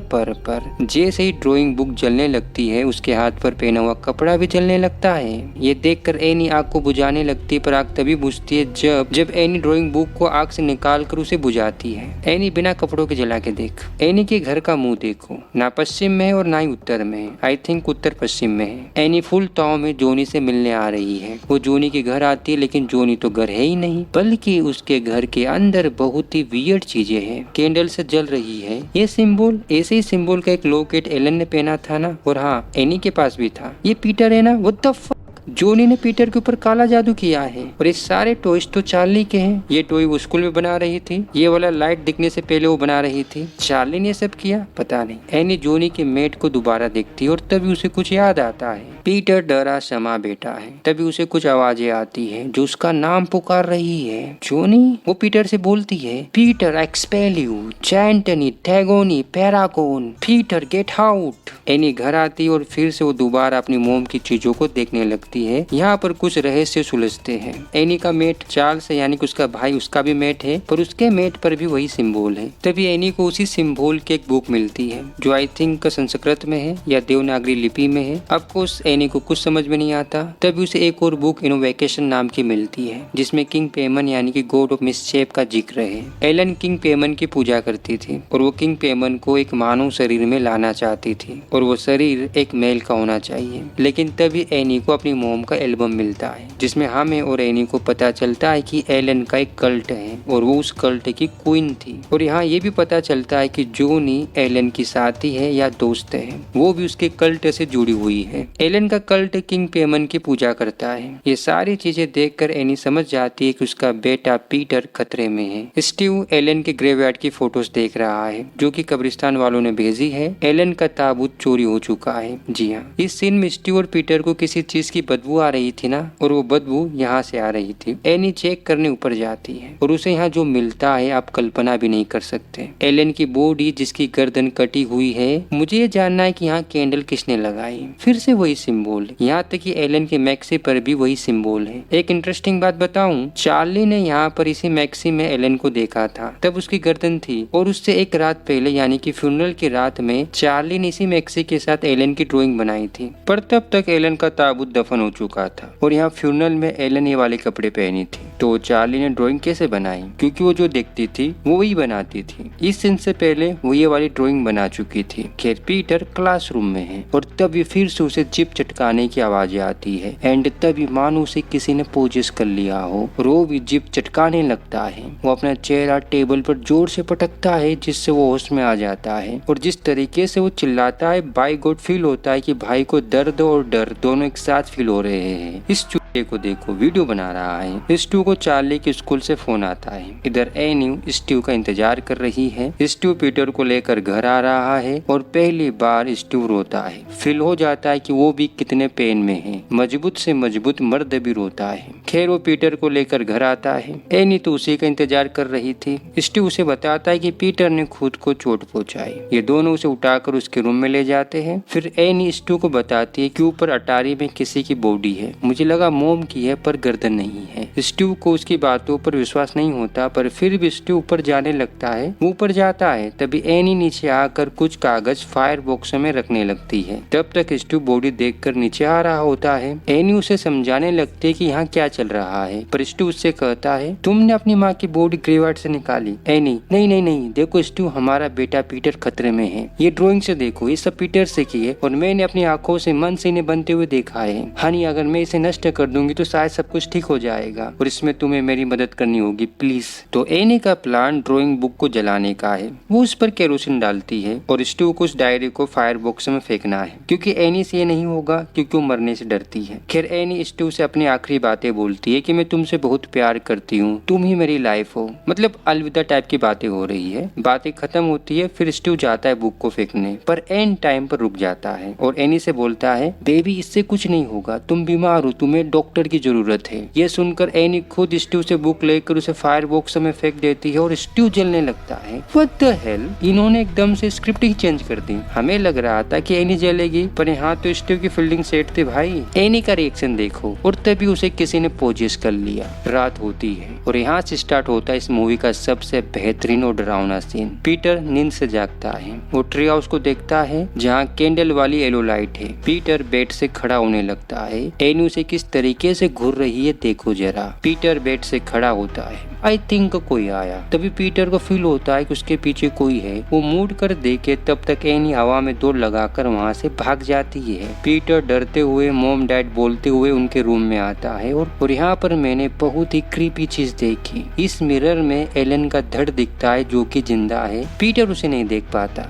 जैसे ही ड्राइंग बुक जलने लगती है उसके हाथ पर पहना हुआ कपड़ा भी जलने लगता है। ये देखकर एनी आग को बुझाने लगती है, पर आग तभी बुझती है जब एनी ड्राइंग बुक को आग से निकाल कर उसे बुझाती है। एनी बिना कपड़ों के जला के देख। एनी के घर का मुंह देखो, ना पश्चिम में है और ना ही उत्तर में है। आई थिंक उत्तर पश्चिम में है। एनी फुल ताव में जोनी से मिलने आ रही है। वो जोनी के घर आती है, लेकिन जोनी तो घर है ही नहीं, बल्कि उसके घर के अंदर बहुत ही वियर्ड चीजें हैं। कैंडल से जल रही है। ये सिंबल, ऐसे ही सिंबल का एक लॉकेट एलन ने पहना था ना, और हाँ एनी के पास भी था। ये पीटर है ना? What the fuck? जोनी ने पीटर के ऊपर काला जादू किया है और ये सारे टॉयज तो चार्ली के हैं। ये टॉय वो स्कूल में बना रही थी। ये वाला लाइट दिखने से पहले वो बना रही थी। चार्ली ने सब किया, पता नहीं। एनी जोनी के मेट को दोबारा देखती है और तभी उसे कुछ याद आता है। पीटर डरा समा बैठा है। तभी उसे कुछ आवाजें आती है जो उसका नाम पुकार रही है। जोनी, वो पीटर से बोलती है, पीटर एक्सपेल यू, चैंटनी, टैगोनी, पैरागोन, पीटर गेट आउट। एनी घर आती है और फिर से वो दोबारा अपनी मोम की चीजों को देखने लगती है। यहाँ पर कुछ रहस्य सुलझते हैं। एनी का मेट चार्ल्स है, यानी कि उसका भाई, उसका भी मेट है, पर उसके मेट पर भी वही सिंबल है। तभी एनी को उसी सिंबल की एक बुक मिलती है जो आई थिंक संस्कृत में है या देवनागरी लिपि में है। ऑफ कोर्स एनी को कुछ समझ में नहीं आता। तभी उसे एक और बुक इनोवेकेशन नाम की मिलती है जिसमें किंग पेमन यानी कि गॉड ऑफ मिसचेफ का जिक्र है। एलन किंग पेमन की पूजा करती थी और वो किंग पेमन को एक मानव शरीर में लाना चाहती थी और वो शरीर एक मेल का होना चाहिए। लेकिन तभी एनी को अपनी मोम का एल्बम मिलता है जिसमें हमें और एनी को पता चलता है कि एलन का एक कल्ट है और वो उस कल्ट की क्वीन थी। और यहाँ ये भी पता चलता है कि जोनी एलन की साथी है या दोस्त है, वो भी उसके कल्ट से जुड़ी हुई है। एलन का कल्ट किंग पेमन की पूजा करता है। ये सारी चीजें देखकर एनी समझ जाती है कि उसका बेटा पीटर खतरे में है। स्टीव एलन के ग्रेवयार्ड की फोटोज देख रहा है जो कि कब्रिस्तान वालों ने भेजी है। एलन का ताबूत चोरी हो चुका है। जी हाँ, इस सीन में स्टीव और पीटर को किसी चीज की बदबू आ रही थी ना, और वो बदबू यहाँ से आ रही थी। एनी चेक करने ऊपर जाती है और उसे यहाँ जो मिलता है आप कल्पना भी नहीं कर सकते। एलन की बॉडी जिसकी गर्दन कटी हुई है। मुझे ये जानना है कि यहाँ कैंडल किसने लगाई। फिर से वही सिंबल, यहाँ तक कि एलन के मैक्सी पर भी वही सिंबल है। एक इंटरेस्टिंग बात बताऊं, चार्ली ने यहाँ पर इसी मैक्सी में एलन को देखा था, तब उसकी गर्दन थी और उससे एक रात पहले यानी कि फ्यूनरल की रात में चार्ली ने इसी मैक्सी के साथ एलन की ड्राइंग बनाई थी। पर तब तक एलन का ताबूत दफन हो चुका था और यहाँ फ्यूनरल में एलन ये वाले कपड़े पहनी थी। तो चार्ली ने ड्राइंग कैसे बनाई? क्योंकि वो जो देखती थी वो वही बनाती थी। इस सीन से पहले वो ये वाली ड्राइंग बना चुकी थी। खैर पीटर क्लासरूम में है और तभी फिर से उसे जिप चटकाने की आवाज आती है एंड तभी मानो उसे किसी ने पोजेस कर लिया हो और वो भी जिप चटकाने लगता है। वो अपना चेहरा टेबल पर जोर से पटकता है जिससे वो होश में आ जाता है और जिस तरीके से वो चिल्लाता है बाय गॉड फील होता है कि भाई को दर्द और डर दोनों एक साथ फील हो रहे हैं। इस चूहे को देखो वीडियो बना रहा है। स्टीव को चार्ली के स्कूल से फोन आता है। इधर एनी स्टीव का इंतजार कर रही है। स्टीव पीटर को लेकर घर आ रहा है और पहली बार स्टीव रोता है। फील हो जाता है कि वो भी कितने पेन में है। मजबूत से मजबूत मर्द भी रोता है। खैर वो पीटर को लेकर घर आता है। एनी तो उसी का इंतजार कर रही थी। स्टीव उसे बताता है कि पीटर ने खुद को चोट पहुंचाई। ये दोनों उसे उठाकर उसके रूम में ले जाते हैं। फिर एनी स्टीव को बताती है कि ऊपर अटारी में किसी की बॉडी है। मुझे लगा मोम की है पर गर्दन नहीं है। स्टीव को उसकी बातों पर विश्वास नहीं होता पर फिर भी स्टीव ऊपर जाने लगता है। वो ऊपर जाता है तभी एनी नीचे आकर कुछ कागज फायर बॉक्स में रखने लगती है। तब तक स्टीव बॉडी देखकर नीचे आ रहा होता है। एनी उसे समझाने लगती है कि यहाँ क्या चल रहा है पर स्टीव उससे कहता है तुमने अपनी माँ की बॉडी ग्रेवयार्ड से निकाली। एनी नहीं नहीं नहीं, देखो स्टीव हमारा बेटा पीटर खतरे में है। ये ड्राइंग से देखो, ये सब पीटर से की है और मैंने अपनी आंखों से मन से इन्हें बनते हुए देखा है। हनी अगर मैं इसे नष्ट कर दूंगी तो शायद सब कुछ ठीक हो जाएगा और इसमें तुम्हें मेरी मदद करनी होगी प्लीज। तो एनी का प्लान ड्राइंग बुक को जलाने का है। वो उस पर केरोसिन डालती है और स्टीव को उस डायरी को फायर बॉक्स में फेंकना है क्योंकि एनी से ये नहीं होगा क्योंकि वो मरने से डरती है। खैर एनी स्टीव से अपनी आखिरी बातें बोलती है कि मैं तुमसे बहुत प्यार करती हूँ, तुम ही मेरी लाइफ हो। मतलब अलविदा टाइप की बातें हो रही है। बातें खत्म होती है। फिर स्टीव जाता है बुक को फेंकने पर एन टाइम पर रुक जाता है और एनी से बोलता है बेबी इससे कुछ नहीं होगा, तुम बीमार हो, तुम्हें डॉक्टर की जरूरत है। ये सुनकर एनी खुद स्टीव से बुक लेकर उसे फायर बॉक्स में फेंक देती है और स्टीव जलने लगता है। व्हाट द हेल, इन्होंने एकदम से स्क्रिप्ट ही चेंज कर दी। हमें लग रहा था कि एनी जलेगी पर यहाँ तो स्टीव की फील्डिंग सेट थी भाई। एनी का रिएक्शन देखो और तभी उसे किसी ने पोजेस कर लिया। रात होती है और यहाँ से स्टार्ट होता है इस मूवी का सबसे बेहतरीन और डरावना सीन। पीटर नींद से जागता है। वो ट्री हाउस को देखता है जहाँ कैंडल वाली येलो लाइट है। पीटर बेड से खड़ा होने लगता है। एनी उसे किस तरीके से घूर रही है देखो जरा। पीटर बेड से खड़ा होता है। आई थिंक कोई आया। तभी पीटर को फील होता है कि उसके पीछे कोई है। वो मुड़ कर देखे तब तक एनी हवा में दौड़ लगाकर वहाँ से भाग जाती है। पीटर डरते हुए मॉम डैड बोलते हुए उनके रूम में आता है और यहाँ पर मैंने बहुत ही क्रीपी चीज देखी। इस मिरर में एलन का धड़ दिखता है जो कि जिंदा है। पीटर उसे नहीं देख पाता।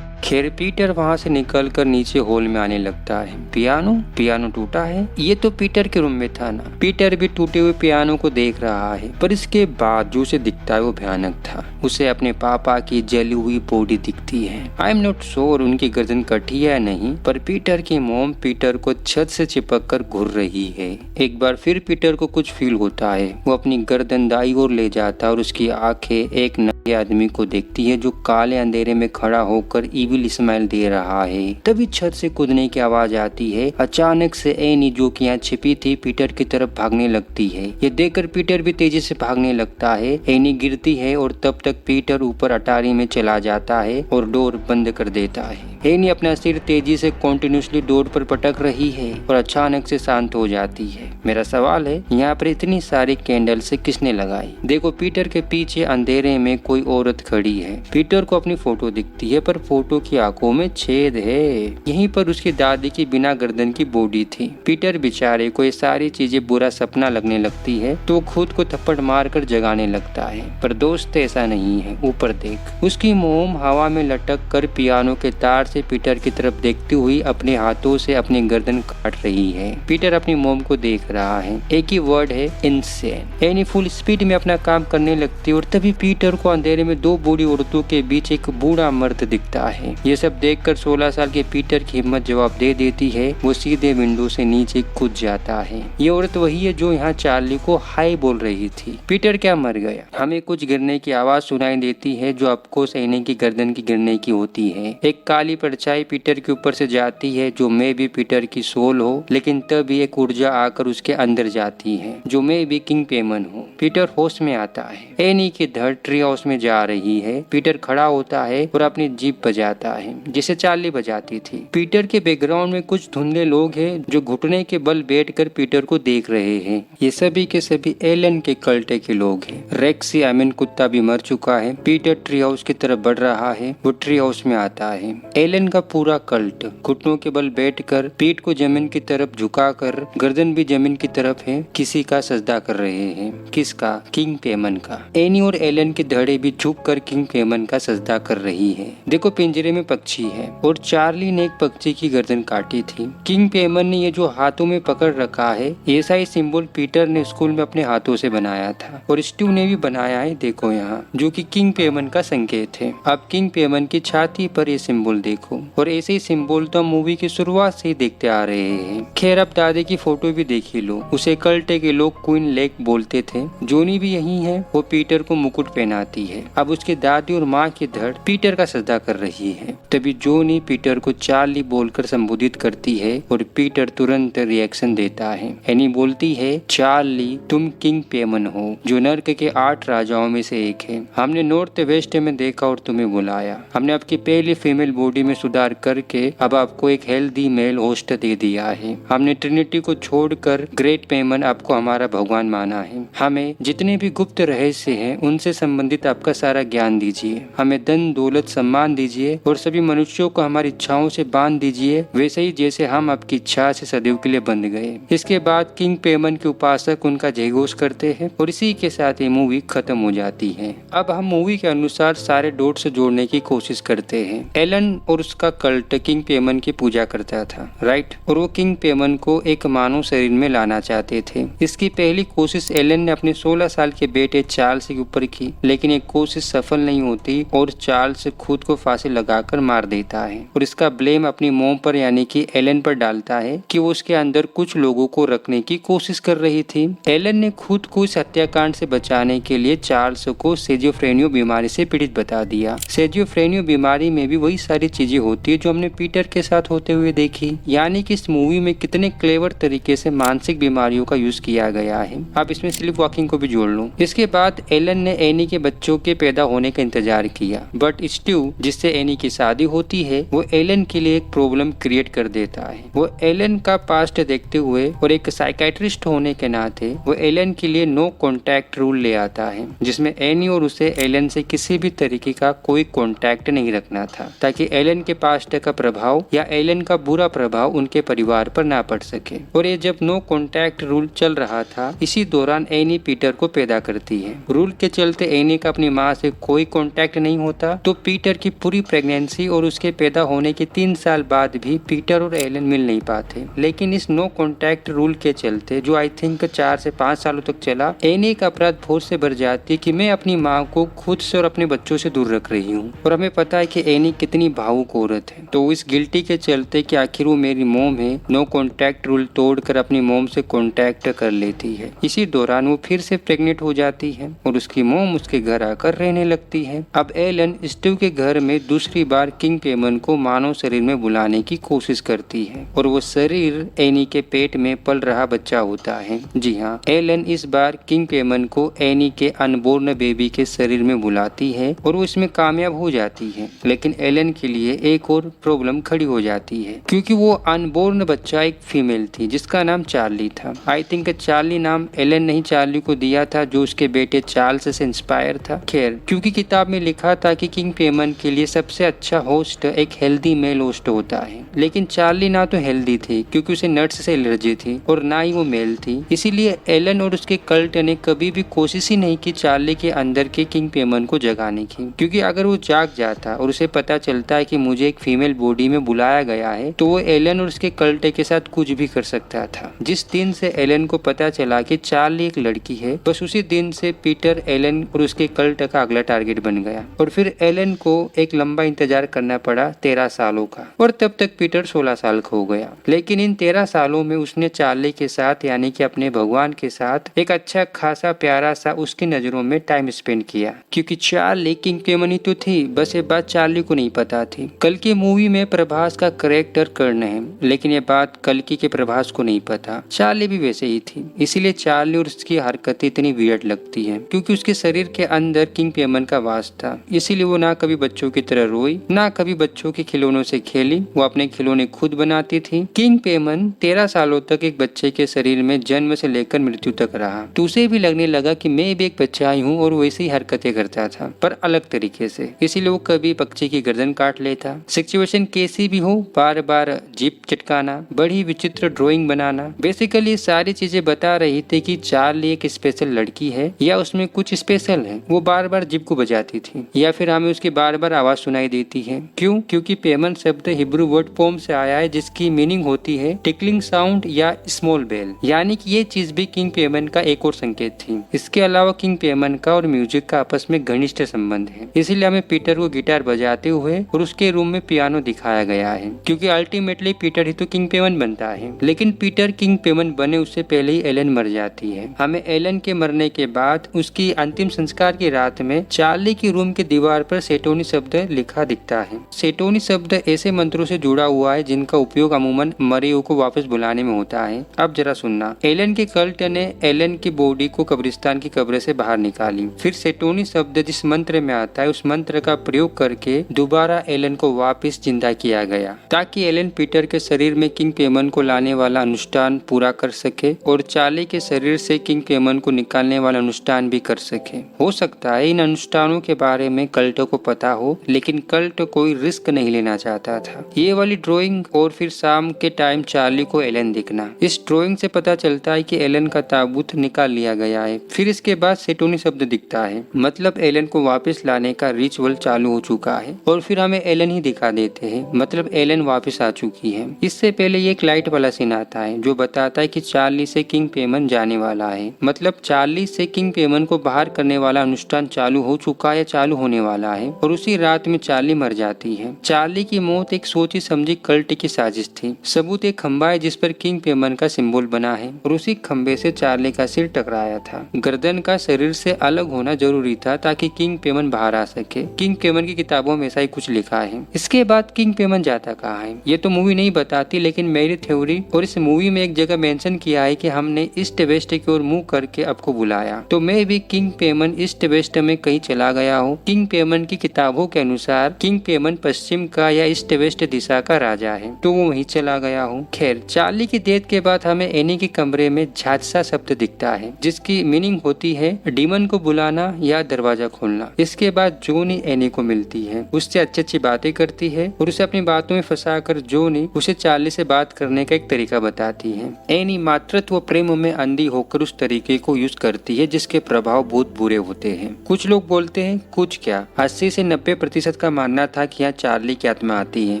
खैर पीटर वहाँ से निकलकर नीचे हॉल में आने लगता है। पियानो टूटा है। ये तो पीटर के रूम में था ना। पीटर भी टूटे हुए पियानो को देख रहा है पर इसके बाद जो उसे दिखता है वो भयानक था। उसे अपने पापा की जली हुई बॉडी दिखती है। आई एम नॉट श्योर उनकी गर्दन कटी है या नहीं पर पीटर की मॉम पीटर को छत से चिपक कर घूर रही है। एक बार फिर पीटर को कुछ फील होता है। वो अपनी गर्दन दाई ओर ले जाता है और उसकी आंखें एक नए आदमी को देखती है जो काले अंधेरे में खड़ा होकर इविल स्माइल दे रहा है। तभी छत से कूदने की आवाज आती है। अचानक से एनी जो कि यहाँ छिपी थी पीटर की तरफ भागने लगती है। ये देखकर पीटर भी तेजी से भागने लगता है। एनी गिरती है और तब तक पीटर ऊपर अटारी में चला जाता है और डोर बंद कर देता है। एनी अपना सिर तेजी से कॉन्टिन्यूसली डोर पर पटक रही है और अचानक से शांत हो जाती है। मेरा सवाल है, यहाँ पर इतनी सारी कैंडल से किसने लगाई? देखो, पीटर के पीछे अंधेरे में कोई औरत खड़ी है। पीटर को अपनी फोटो दिखती है पर फोटो की आंखों में छेद है। यहीं पर उसकी दादी की बिना गर्दन की बॉडी थी। पीटर बेचारे को ये सारी चीजें बुरा सपना लगने लगती है तो खुद को थप्पड़ मारकर जगाने लगता है। पर दोस्त ऐसा नहीं है। ऊपर देख, उसकी मोम हवा में लटक कर पियानो के तार से पीटर की तरफ देखती हुई अपने हाथों से अपनी गर्दन काट रही है। पीटर अपनी मोम को देख रहा है। एक ही वर्ड है, इनसेन। एनी फुल स्पीड में अपना काम करने लगती है और तभी पीटर को अंधेरे में दो बूढ़ी औरतों के बीच एक बूढ़ा मर्द दिखता है। ये सब देखकर 16 साल के पीटर की हिम्मत जवाब दे देती है। वो सीधे विंडो से नीचे कूद जाता है। ये औरत वही है जो यहाँ चार्ली को हाय बोल रही थी। पीटर क्या मर गया? हमें कुछ गिरने की आवाज सुनाई देती है जो आपको सैने की गर्दन की गिरने की होती है। एक काली परछाई पीटर के ऊपर से जाती है जो मे भी पीटर की सोल हो, लेकिन तभी एक ऊर्जा आकर उसके अंदर जाती है जो मे भी किंग पेमन हो। पीटर होश में आता है। एनी की धड़ ट्री हाउस में जा रही है। पीटर खड़ा होता है और अपनी जीप बजाता है जिसे चार्ली बजाती थी। पीटर के बैकग्राउंड में कुछ धुंधले लोग हैं जो घुटने के बल बैठकर पीटर को देख रहे हैं। ये सभी के सभी एलन के कल्टे के लोग हैं। रेक्सी कुत्ता भी मर चुका है। पीटर ट्री हाउस की तरफ बढ़ रहा है। वो ट्री हाउस में आता है। एलन का पूरा कल्ट घुटनों के बल बैठकर, पीठ को जमीन की तरफ झुकाकर, गर्दन भी जमीन की तरफ है, किसी का सजदा कर रहे हैं। किसका? किंग पेमन का। एनी और एलन की धड़े भी झुककर किंग पेमन का सजदा कर रही है। देखो, पिंजरे में पक्षी है और चार्ली ने एक पक्षी की गर्दन काटी थी। किंग पेमन ने ये जो हाथों में पकड़ रखा है, ऐसा ही सिंबल पीटर ने स्कूल में अपने हाथों से बनाया था और स्टीव ने भी बनाया है। देखो यहाँ, जो कि किंग पेमन का संकेत है। अब किंग पेमन की छाती पर ये सिंबल देखो, और ऐसे ही सिंबल तो मूवी की शुरुआत से ही देखते आ रहे हैं। खैर, अब दादी की फोटो भी देख ही लो। उसे कल्टे के लोग क्वीन लेक बोलते थे। जोनी भी यही है। वो पीटर को मुकुट पहनाती है। अब उसकी दादी और माँ की धड़ पीटर का सजदा कर रही है। तभी जोनी पीटर को चार्ली बोलकर संबोधित करती है और पीटर तुरंत रिएक्शन देता है। एनी बोलती है, चार्ली तुम किंग पेमन हो जो नर्क के 8 राजाओं में से एक है। हमने नॉर्थ वेस्ट में देखा और तुम्हें बुलाया। हमने आपकी पहली फीमेल बॉडी में सुधार करके अब आपको एक हेल्दी मेल होस्ट दे दिया है। हमने ट्रिनिटी को छोड़कर ग्रेट पेमन आपको हमारा भगवान माना है। हमें जितने भी गुप्त रहस्य हैं उनसे संबंधित आपका सारा ज्ञान दीजिए। हमें धन दौलत सम्मान दीजिए और सभी मनुष्यों को हमारी इच्छाओं से बांध दीजिए, वैसे ही जैसे हम आपकी इच्छा से सदैव के लिए बंध गए। इसके बाद किंग पेमन के उपासक उनका जयघोष करते हैं और इसी के साथ ये मूवी खत्म हो जाती है। अब हम मूवी के अनुसार सारे डॉट्स जोड़ने की कोशिश करते हैं। एलन और उसका कल्ट किंग पेमन की पूजा करता था, राइट? और वो किंग पेमन को एक मानव शरीर में लाना चाहते थे। इसकी पहली कोशिश एलन ने अपने 16 साल के बेटे चार्ल्स के ऊपर की, लेकिन एक कोशिश सफल नहीं होती और चार्ल्स खुद को फांसी लगाकर मार देता है और इसका ब्लेम अपनी मोम पर यानी कि एलन पर डालता है कि वो उसके अंदर कुछ लोगों को रखने की कोशिश कर रही थी। एलन ने खुद को इस हत्याकांड से बचाने के लिए चार्ल्स को सेजियोफ्रेनिया बीमारी से पीड़ित बता दिया। सेजियोफ्रेनिया बीमारी में भी वही सारी चीजें होती है जो हमने पीटर के साथ होते हुए देखी। यानी कि इस मूवी में कितने क्लेवर तरीके से मानसिक बीमारियों का यूज किया गया है। आप इसमें स्लीप वॉकिंग को भी जोड़ लो। इसके बाद एलन ने एनी के बच्चों के पैदा होने का इंतजार किया, बट स्टीव जिससे एनी की शादी होती है वो एलन के लिए एक प्रॉब्लम क्रिएट कर देता है। वो एलन का पास्ट देखते हुए और एक साइकाइट्रिस्ट होने के नाते वो एलन के लिए नो कॉन्टैक्ट रूल ले आता है, जिसमें एनी और उसे एलन से किसी भी तरीके का कोई कॉन्टैक्ट नहीं रखना था ताकि एलन के पास्ट का प्रभाव या एलन का बुरा प्रभाव उनके परिवार पर ना पड़ सके। और ये जब नो कॉन्टैक्ट रूल चल रहा था, इसी दौरान एनी पीटर को पैदा करती है। रूल के चलते एनी का अपनी माँ से कोई कॉन्टैक्ट नहीं होता, तो पीटर की पूरी प्रेगनेंसी और उसके पैदा होने के 3 साल बाद भी पीटर और एलन मिल नहीं पाते। लेकिन इस नो कॉन्टैक्ट रूल के चलते, जो आई थिंक 4 से 5 सालों तक चला, एनी का अपराध फोर्स से भर जाती है कि मैं अपनी माँ को खुद से और अपने बच्चों से दूर रख रही हूँ। और हमें पता है कि एनी कितनी भावुक औरत है, तो इस गिल्टी के चलते कि आखिर वो मेरी मोम है, नो कॉन्टैक्ट रूल तोड़कर अपनी मोम से कॉन्टैक्ट कर लेती है। इसी दौरान वो फिर से प्रेग्नेंट हो जाती है और उसकी मोम उसके घर आकर रहने लगती है। अब एलन स्टीव के घर में दूसरी बार किंग पेमन को मानव शरीर में बुलाने की कोशिश करती है और वो शरीर एनी के पेट में पल रहा बच्चा होता है। जी हाँ, एलन इस बार किंग पेमन को एनी के अनबोर्न बेबी के शरीर में बुलाती है और वो इसमें कामयाब हो जाती है। लेकिन एलन के लिए लिए एक और प्रॉब्लम खड़ी हो जाती है, क्योंकि वो अनबोर्न बच्चा एक फीमेल थी जिसका नाम चार्ली था। आई थिंक चार्ली नाम एलन ने ही चार्ली को दिया था, जो उसके बेटे चार्ल्स से इंस्पायर था। खैर, क्योंकि किताब में लिखा था कि किंग पेमन के लिए सबसे अच्छा होस्ट एक हेल्दी मेल होस्ट होता है, लेकिन चार्ली ना तो हेल्दी थी क्योंकि उसे नट्स से एलर्जी थी और ना ही वो मेल थी। इसीलिए एलन और उसके कल्ट ने कभी भी कोशिश ही नहीं की चार्ली के अंदर के किंग पेमन को जगाने की, क्योंकि अगर वो जाग जाता और उसे पता चलता है कि मुझे एक फीमेल बॉडी में बुलाया गया है, तो वो एलन और उसके कल्ट के साथ कुछ भी कर सकता था। जिस दिन से एलन को पता चला कि चार्ली एक लड़की है, बस उसी दिन से पीटर एलन और उसके कल्ट का अगला टारगेट बन गया और फिर एलन को एक लंबा इंतजार करना पड़ा 13 सालों का, और तब तक पीटर 16 साल का हो गया। लेकिन इन 13 सालों में उसने चार्ली के साथ यानी कि अपने भगवान के साथ एक अच्छा खासा प्यारा सा उसकी नजरों में टाइम स्पेंड किया, क्योंकि चार्ली किंग पेमन ही तो थी। बस ये बात चार्ली को नहीं पता थी। कल की मूवी में प्रभास का कैरेक्टर कर्ण है, लेकिन ये बात कल्कि के प्रभास को नहीं पता। चार्ली भी वैसे ही थी, इसीलिए चार्ली और उसकी हरकतें इतनी वियर्ड लगती है, क्योंकि उसके शरीर के अंदर किंग पेमन का वास था। इसीलिए वो ना कभी बच्चों की तरह रोई, ना कभी बच्चों के खिलौनों से खेली, वो अपने खिलौने खुद बनाती थी। किंग पेमन 13 सालों तक एक बच्चे के शरीर में जन्म से लेकर मृत्यु तक रहा, तो उसे भी लगने लगा कि मैं भी एक बच्चा ही हूँ और वैसी ही हरकतें करता था, पर अलग तरीके से। इसीलिए वो कभी पक्षी की गर्दन काट लेता, सिचुएशन कैसी भी हो बार बार जीप चटकाना, बड़ी विचित्र ड्राइंग बनाना। बेसिकली सारी चीजें बता रही थी कि चार्ली एक स्पेशल लड़की है या उसमें कुछ स्पेशल है। वो बार बार जीप को बजाती थी या फिर हमें उसकी बार बार आवाज सुनाई देती है। क्यों? क्योंकि पेमन शब्द हिब्रू वर्ड पोम से आया है, जिसकी मीनिंग होती है टिकलिंग साउंड या स्मॉल बेल, यानी कि ये चीज भी किंग पेमन का एक और संकेत थी। इसके अलावा किंग पेमन का और म्यूजिक का आपस में घनिष्ठ संबंध है, इसीलिए हमें पीटर को गिटार बजाते हुए और उसके रूम में पियानो दिखाया गया है, क्योंकि अल्टीमेटली पीटर ही तो किंग पेमन बनता है। लेकिन पीटर किंग पेमन बने उससे पहले ही एलन मर जाती है। हमें एलन के मरने के बाद उसकी अंतिम संस्कार की रात में चार्ली की रूम के दीवार पर सेटोनी शब्द लिखा दिखता है। सेटोनी शब्द ऐसे मंत्रों से जुड़ा हुआ है जिनका उपयोग अमूमन मरे हुए को वापस बुलाने में होता है। अब जरा सुनना, एलन के कल्ट ने एलन की बॉडी को कब्रिस्तान की कब्र से बाहर निकाली, फिर सेटोनी शब्द जिस मंत्र में आता है उस मंत्र का प्रयोग करके दोबारा एलन को वापस जिंदा किया गया, ताकि एलन पीटर के शरीर में किंग पेमन को लाने वाला अनुष्ठान पूरा कर सके और चार्ली के शरीर से किंग पेमन को निकालने वाला अनुष्ठान भी कर सके। हो सकता है इन अनुष्ठानों के बारे में कल्ट को पता हो, लेकिन कल्ट कोई रिस्क नहीं लेना चाहता था। ये वाली ड्राइंग और फिर शाम के टाइम चार्ली को एलन दिखना, इस ड्राइंग से पता चलता है कि एलन का ताबूत निकाल लिया गया है। फिर इसके बाद सेटोनी शब्द दिखता है, मतलब एलन को वापस लाने का रिचुअल चालू हो चुका है, और फिर हमें एलन ही दिखा देते हैं, मतलब एलन वापस आ चुकी है। इससे पहले ये एक लाइट वाला सीन आता है जो बताता है कि चार्ली से किंग पेमन जाने वाला है, मतलब चार्ली से किंग पेमन को बाहर करने वाला अनुष्ठान चालू हो चुका है, चालू होने वाला है। और उसी रात में चार्ली मर जाती है। चार्ली की मौत एक सोची समझी कल्ट की साजिश थी। सबूत एक खंबा है जिस पर किंग पेमन का सिंबल बना है, और उसी खंबे से चार्ली का सिर टकराया था। गर्दन का शरीर से अलग होना जरूरी था ताकि किंग पेमन बाहर आ सके। किंग पेमन की किताबों में ऐसा ही कुछ लिखा है। इसके बाद किंग पेमन जाता कहाँ है ये तो मूवी नहीं बताती, लेकिन मेरी थ्योरी और इस मूवी में एक जगह मेंशन किया है कि हमने ईस्ट वेस्ट की ओर मुंह करके आपको बुलाया, तो मैं भी किंग पेमन ईस्ट वेस्ट में कहीं चला गया हूँ। किंग पेमन की किताबों के अनुसार किंग पेमन पश्चिम का या ईस्ट वेस्ट दिशा का राजा है, तो वो वहीं चला गया हूँ। खैर, चार्ली की डेथ के बाद हमें एनी के कमरे में झांझसा शब्द दिखता है, जिसकी मीनिंग होती है डीमन को बुलाना या दरवाजा खोलना। इसके बाद जोनी एनी को मिलती है, उससे अच्छी अच्छी बातें करती है और उसे अपनी बातों में फंसाकर जोनी उसे चार्ली से बात करने का एक तरीका बताती है। एनी मातृत्व प्रेम में अंधी होकर उस तरीके को यूज करती है जिसके प्रभाव बहुत बुरे होते हैं। कुछ लोग बोलते हैं, कुछ क्या 80 से 90% का मानना था कि यहाँ चार्ली की आत्मा आती है,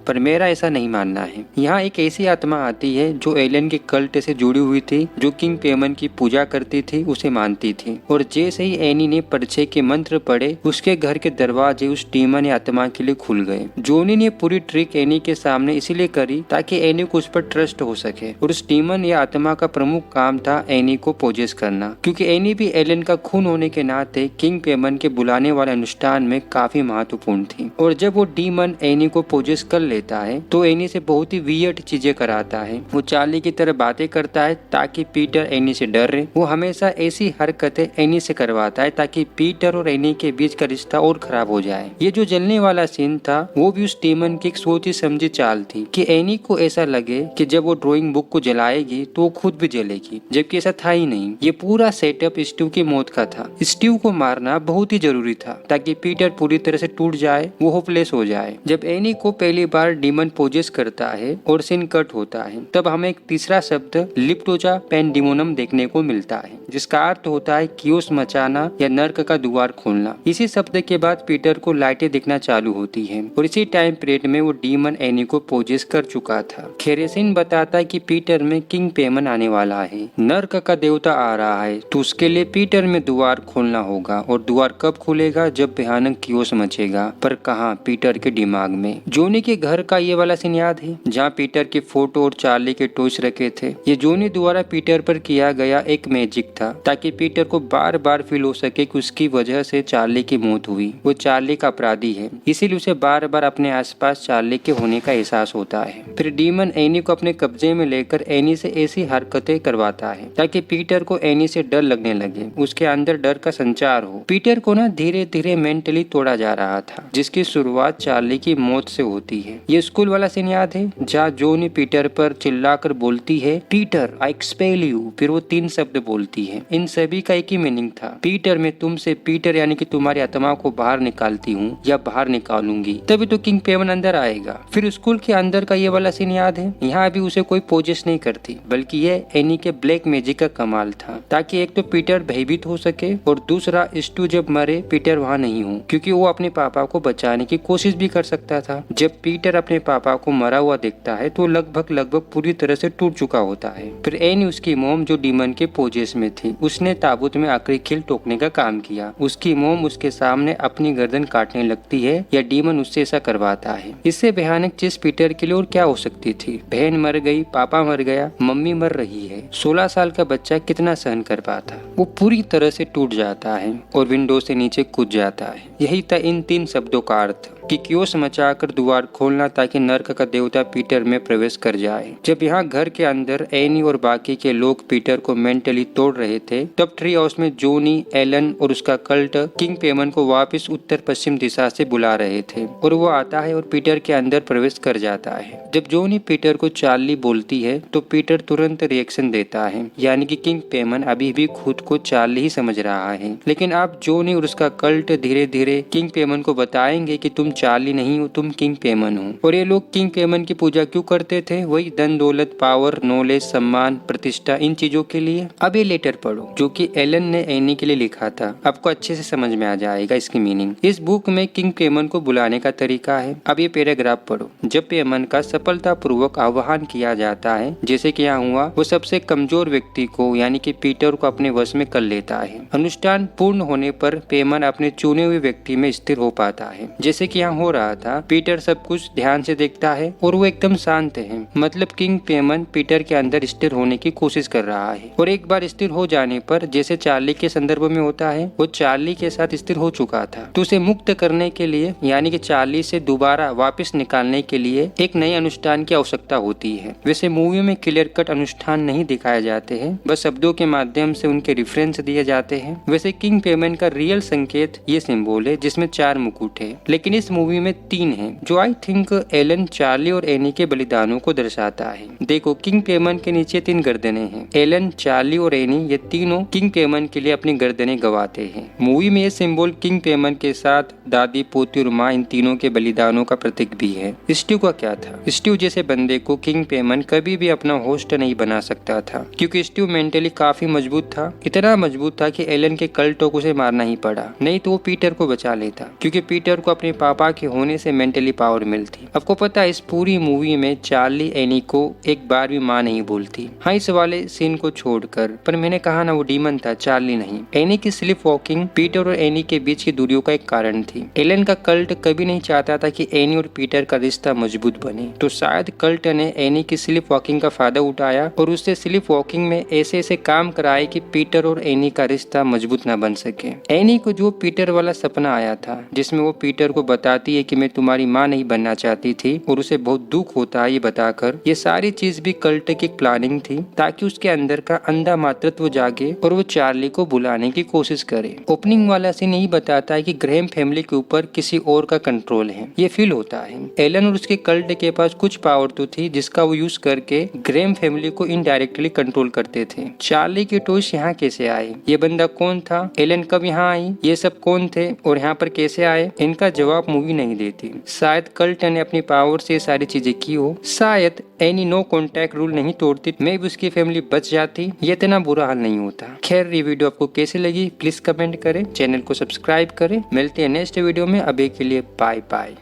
पर मेरा ऐसा नहीं मानना है। यहाँ एक ऐसी आत्मा आती है जो एलन के कल्ट से जुड़ी हुई थी, जो किंग पेमन की पूजा करती थी, उसे मानती थी। और जैसे ही एनी ने परिचय के मंत्र पढ़े, उसके घर के दरवाजे उस डीमन या आत्मा के लिए खुल गए। जोनी ने पूरी ट्रिक एनी के सामने इसलिए करी ताकि एनी को उस पर ट्रस्ट हो सके, और उस डीमन या आत्मा का प्रमुख काम था एनी को पोजेस करना, क्योंकि एनी भी एलन का खून होने के नाते किंग पेमन के बुलाने वाले अनुष्ठान में काफी महत्वपूर्ण थी। और जब वो डीमन एनी को पोजेस कर लेता है तो एनी से बहुत ही वियर्ड चीजें कराता है। वो चार्ली की तरह बातें करता है ताकि पीटर एनी से डरे। वो हमेशा ऐसी हरकतें एनी से करवाता है ताकि पीटर और एनी के बीच का रिश्ता और खराब हो जाए। ये जो जलने वाला सीन था वो भी उस डीमन की एक सोची समझी चाल थी कि एनी को ऐसा लगे कि जब वो ड्राइंग बुक को जलाएगी तो वो खुद भी जलेगी, जबकि ऐसा था ही नहीं। ये पूरा सेटअप स्टीव की मौत का था। स्टीव को मारना बहुत ही जरूरी था ताकि पीटर पूरी तरह से टूट जाए, वो होपलेस हो जाए। जब एनी को पहली बार डीमन पोजेस करता है और सीन कट होता है, तब हमें एक तीसरा शब्द लिप्टोजा पेंडिमोनम देखने को मिलता है, जिसका अर्थ होता है कियोस मचाना या नर्क का द्वार खोलना। इसी शब्द के बाद पीटर को लाइटें दिखना चालू होती है और इसी टाइम पीरियड में वो डीमन एनी को पोजेस कर चुका था। खेरेसिन बताता है कि पीटर में किंग पेमन आने वाला है, नर्क का देवता आ रहा है, तो उसके लिए पीटर में द्वार खोलना होगा। और द्वार कब खुलेगा? जब भयानक कियोस मचेगा। पर कहाँ? पीटर के दिमाग में। जोनी के घर का ये वाला सीन याद है जहाँ पीटर की फोटो और चार्ली के टॉयज रखे थे। ये जोनी द्वारा पीटर पर किया गया एक मैजिक था ताकि पीटर को बार बार फील हो सके कि उसकी वजह से चार्ली की मौत हुई। वो चार्ली का अपराधी है, इसीलिए उसे बार बार अपने आसपास चार्ली के होने का एहसास होता है। फिर डीमन एनी को अपने कब्जे में लेकर एनी से ऐसी हरकतें करवाता है ताकि पीटर को एनी से डर लगने लगे, उसके अंदर डर का संचार हो। पीटर को ना धीरे धीरे मेंटली तोड़ा जा रहा था, जिसकी शुरुआत चार्ली की मौत से होती है। ये स्कूल वाला सीन याद है जहाँ जोनी पीटर पर चिल्लाकर बोलती है, पीटर आई एक्सपेल यू। फिर वो 3 शब्द बोलती है। इन सभी का एक ही मीनिंग था, पीटर मैं तुमसे, पीटर यानी कि तुम्हारी आत्मा को बाहर निकालती हूँ या बाहर निकालूंगी, तभी तो किंग पेमन अंदर आएगा। फिर स्कूल के अंदर का ये वाला सीन याद है, यहाँ भी उसे कोई पोजेस नहीं करती, बल्कि ये एनी के ब्लैक मैजिक का कमाल था ताकि एक तो पीटर भयभीत हो सके और दूसरा स्टू जब मरे पीटर वहाँ नहीं हो, क्योंकि वो अपने पापा को बचाने की कोशिश भी कर सकता था। जब पीटर अपने पापा को मरा हुआ देखता है तो लगभग पूरी तरह से टूट चुका होता है। फिर एनी उसकी मोम जो डीमन के पोजेस में थी, उसने ताबूत में आखिरी खिल टोकने का काम किया। उसकी मोम उसके सामने अपनी गर्दन काटने लगती है या डीमन उससे ऐसा करवाता है। इससे भयानक चीज पीटर के लिए और क्या हो सकती थी? बहन मर गई, पापा मर गया, मम्मी मर रही है। 16 साल का बच्चा कितना सहन कर पाता? वो पूरी तरह से टूट जाता है और विंडो से नीचे कूद जाता है। यही था इन 3 शब्दों का अर्थ कि कियोस मचाकर द्वार खोलना ताकि नर्क का देवता पीटर में प्रवेश कर जाए। जब यहाँ घर के अंदर एनी और बाकी के लोग पीटर को मेंटली तोड़ रहे थे, तब ट्री हाउस में जोनी, एलन और उसका कल्ट किंग पेमन को वापस उत्तर पश्चिम दिशा से बुला रहे थे और वो आता है और पीटर के अंदर प्रवेश कर जाता है। जब जोनी पीटर को चार्ली बोलती है तो पीटर तुरंत रिएक्शन देता है, यानी कि किंग पेमन अभी भी खुद को चार्ली ही समझ रहा है। लेकिन अब जोनी और उसका कल्ट धीरे धीरे किंग पेमन को बताएंगे कि तुम चार्ली नहीं हो, तुम किंग पेमन हो। और ये लोग किंग पेमन की पूजा क्यों करते थे? वही धन दौलत, पावर, नॉलेज, सम्मान, प्रतिष्ठा, इन चीजों के लिए। अब ये लेटर पढ़ो जो कि एलन ने एनी के लिए लिखा था, आपको अच्छे से समझ में आ जाएगा इसकी मीनिंग। इस बुक में किंग पेमन को बुलाने का तरीका है। अब ये पैराग्राफ पढ़ो। जब पेमन का सफलता पूर्वक आह्वान किया जाता है, जैसे कि यहाँ हुआ, वो सबसे कमजोर व्यक्ति को यानी कि पीटर को अपने वश में कर लेता है। अनुष्ठान पूर्ण होने पर पेमन अपने चुने हुए व्यक्ति में स्थिर हो पाता है, जैसे कि यहाँ हो रहा था। पीटर सब कुछ ध्यान से देखता है और वो एकदम शांत है, मतलब किंग पेमन पीटर के अंदर स्थिर होने की कोशिश कर रहा है। और एक बार स्थिर हो जाने पर, जैसे चार्ली के संदर्भ में होता है, वो चार्ली के साथ स्थिर हो चुका था, तो उसे मुक्त करने के लिए यानी कि चार्ली से दोबारा वापस निकालने के लिए एक नए अनुष्ठान की आवश्यकता होती है। वैसे मूवी में क्लियर कट अनुष्ठान नहीं दिखाए जाते हैं, बस शब्दों के माध्यम से उनके रेफरेंस दिए जाते हैं। वैसे किंग पेमन का रियल संकेत ये सिंबल है जिसमें 4 मुकुट है, लेकिन इस मूवी में 3 है, जो आई थिंक एलन, चार्ली और एनी के बलिदानों को दर्शाता है। देखो, किंग पेमन के नीचे 3 गर्दनें हैं। एलन, चार्ली और एनी, ये तीनों किंग पेमन के लिए अपनी गर्दनें गवाते हैं। मूवी में ये सिंबल किंग पेमन के साथ दादी, पोती और माँ, इन तीनों के बलिदानों का प्रतीक भी है। स्टीव का क्या था? स्टीव जैसे बंदे को किंग पेमन कभी भी अपना होस्ट नहीं बना सकता था, क्योंकि स्टीव मेंटली काफी मजबूत था। इतना मजबूत था कि एलन के कल्टों को उसे मारना ही पड़ा, नहीं तो वो पीटर को बचा लेता, क्योंकि पीटर को अपने पापा के होने से मेंटली पावर मिलती। आपको पता है, इस पूरी मूवी में चार्ली एनी को एक बार भी माँ नहीं बोलती। हाँ, इस वाले सीन को छोड़कर, पर मैंने कहा ना, वो डीमन था, चार्ली नहीं। एनी की स्लिप वॉकिंग पीटर और एनी के बीच की दूरियों का एक कारण थी। एलन का कल्ट कभी नहीं चाहता था कि एनी और पीटर का रिश्ता मजबूत बने, तो शायद कल्ट ने एनी की स्लिप वॉकिंग का फायदा उठाया और उससे स्लिप वॉकिंग में ऐसे ऐसे काम कराए कि पीटर और एनी का रिश्ता मजबूत न बन सके। एनी को जो पीटर वाला सपना आया था, जिसमें वो पीटर को बताती है कि मैं तुम्हारी माँ नहीं बनना चाहती थी और उसे बहुत दुख होता है ये बताकर, ये सारी चीज भी कल्ट की प्लानिंग थी ताकि उसके अंदर का अंधा मातृत्व जागे और वो चार्ली को बुलाने की कोशिश करे। ओपनिंग वाला सीन यही बताता है कि ग्रैहम फैमिली के ऊपर किसी और का कंट्रोल कंट्रोल है, ये फील होता है। एलन और उसके कल्ट के पास कुछ पावर तो थी जिसका वो यूज करके ग्रेम फैमिली को इनडायरेक्टली कंट्रोल करते थे। चार्ली के टॉयज यहाँ कैसे आए, ये बंदा कौन था, एलन कब यहाँ आई, ये सब कौन थे और यहाँ पर कैसे आए, इनका जवाब मूवी नहीं देती। शायद कल्ट ने अपनी पावर से सारी चीजें की हो, शायद एनी नो कॉन्टैक्ट रूल नहीं तोड़ती, मैं भी उसकी फैमिली बच जाती, ये इतना बुरा हाल नहीं होता। खैर, ये वीडियो आपको कैसी लगी प्लीज कमेंट करें, चैनल को सब्सक्राइब करें। मिलते हैं नेक्स्ट वीडियो में, अभी के लिए बाय बाय।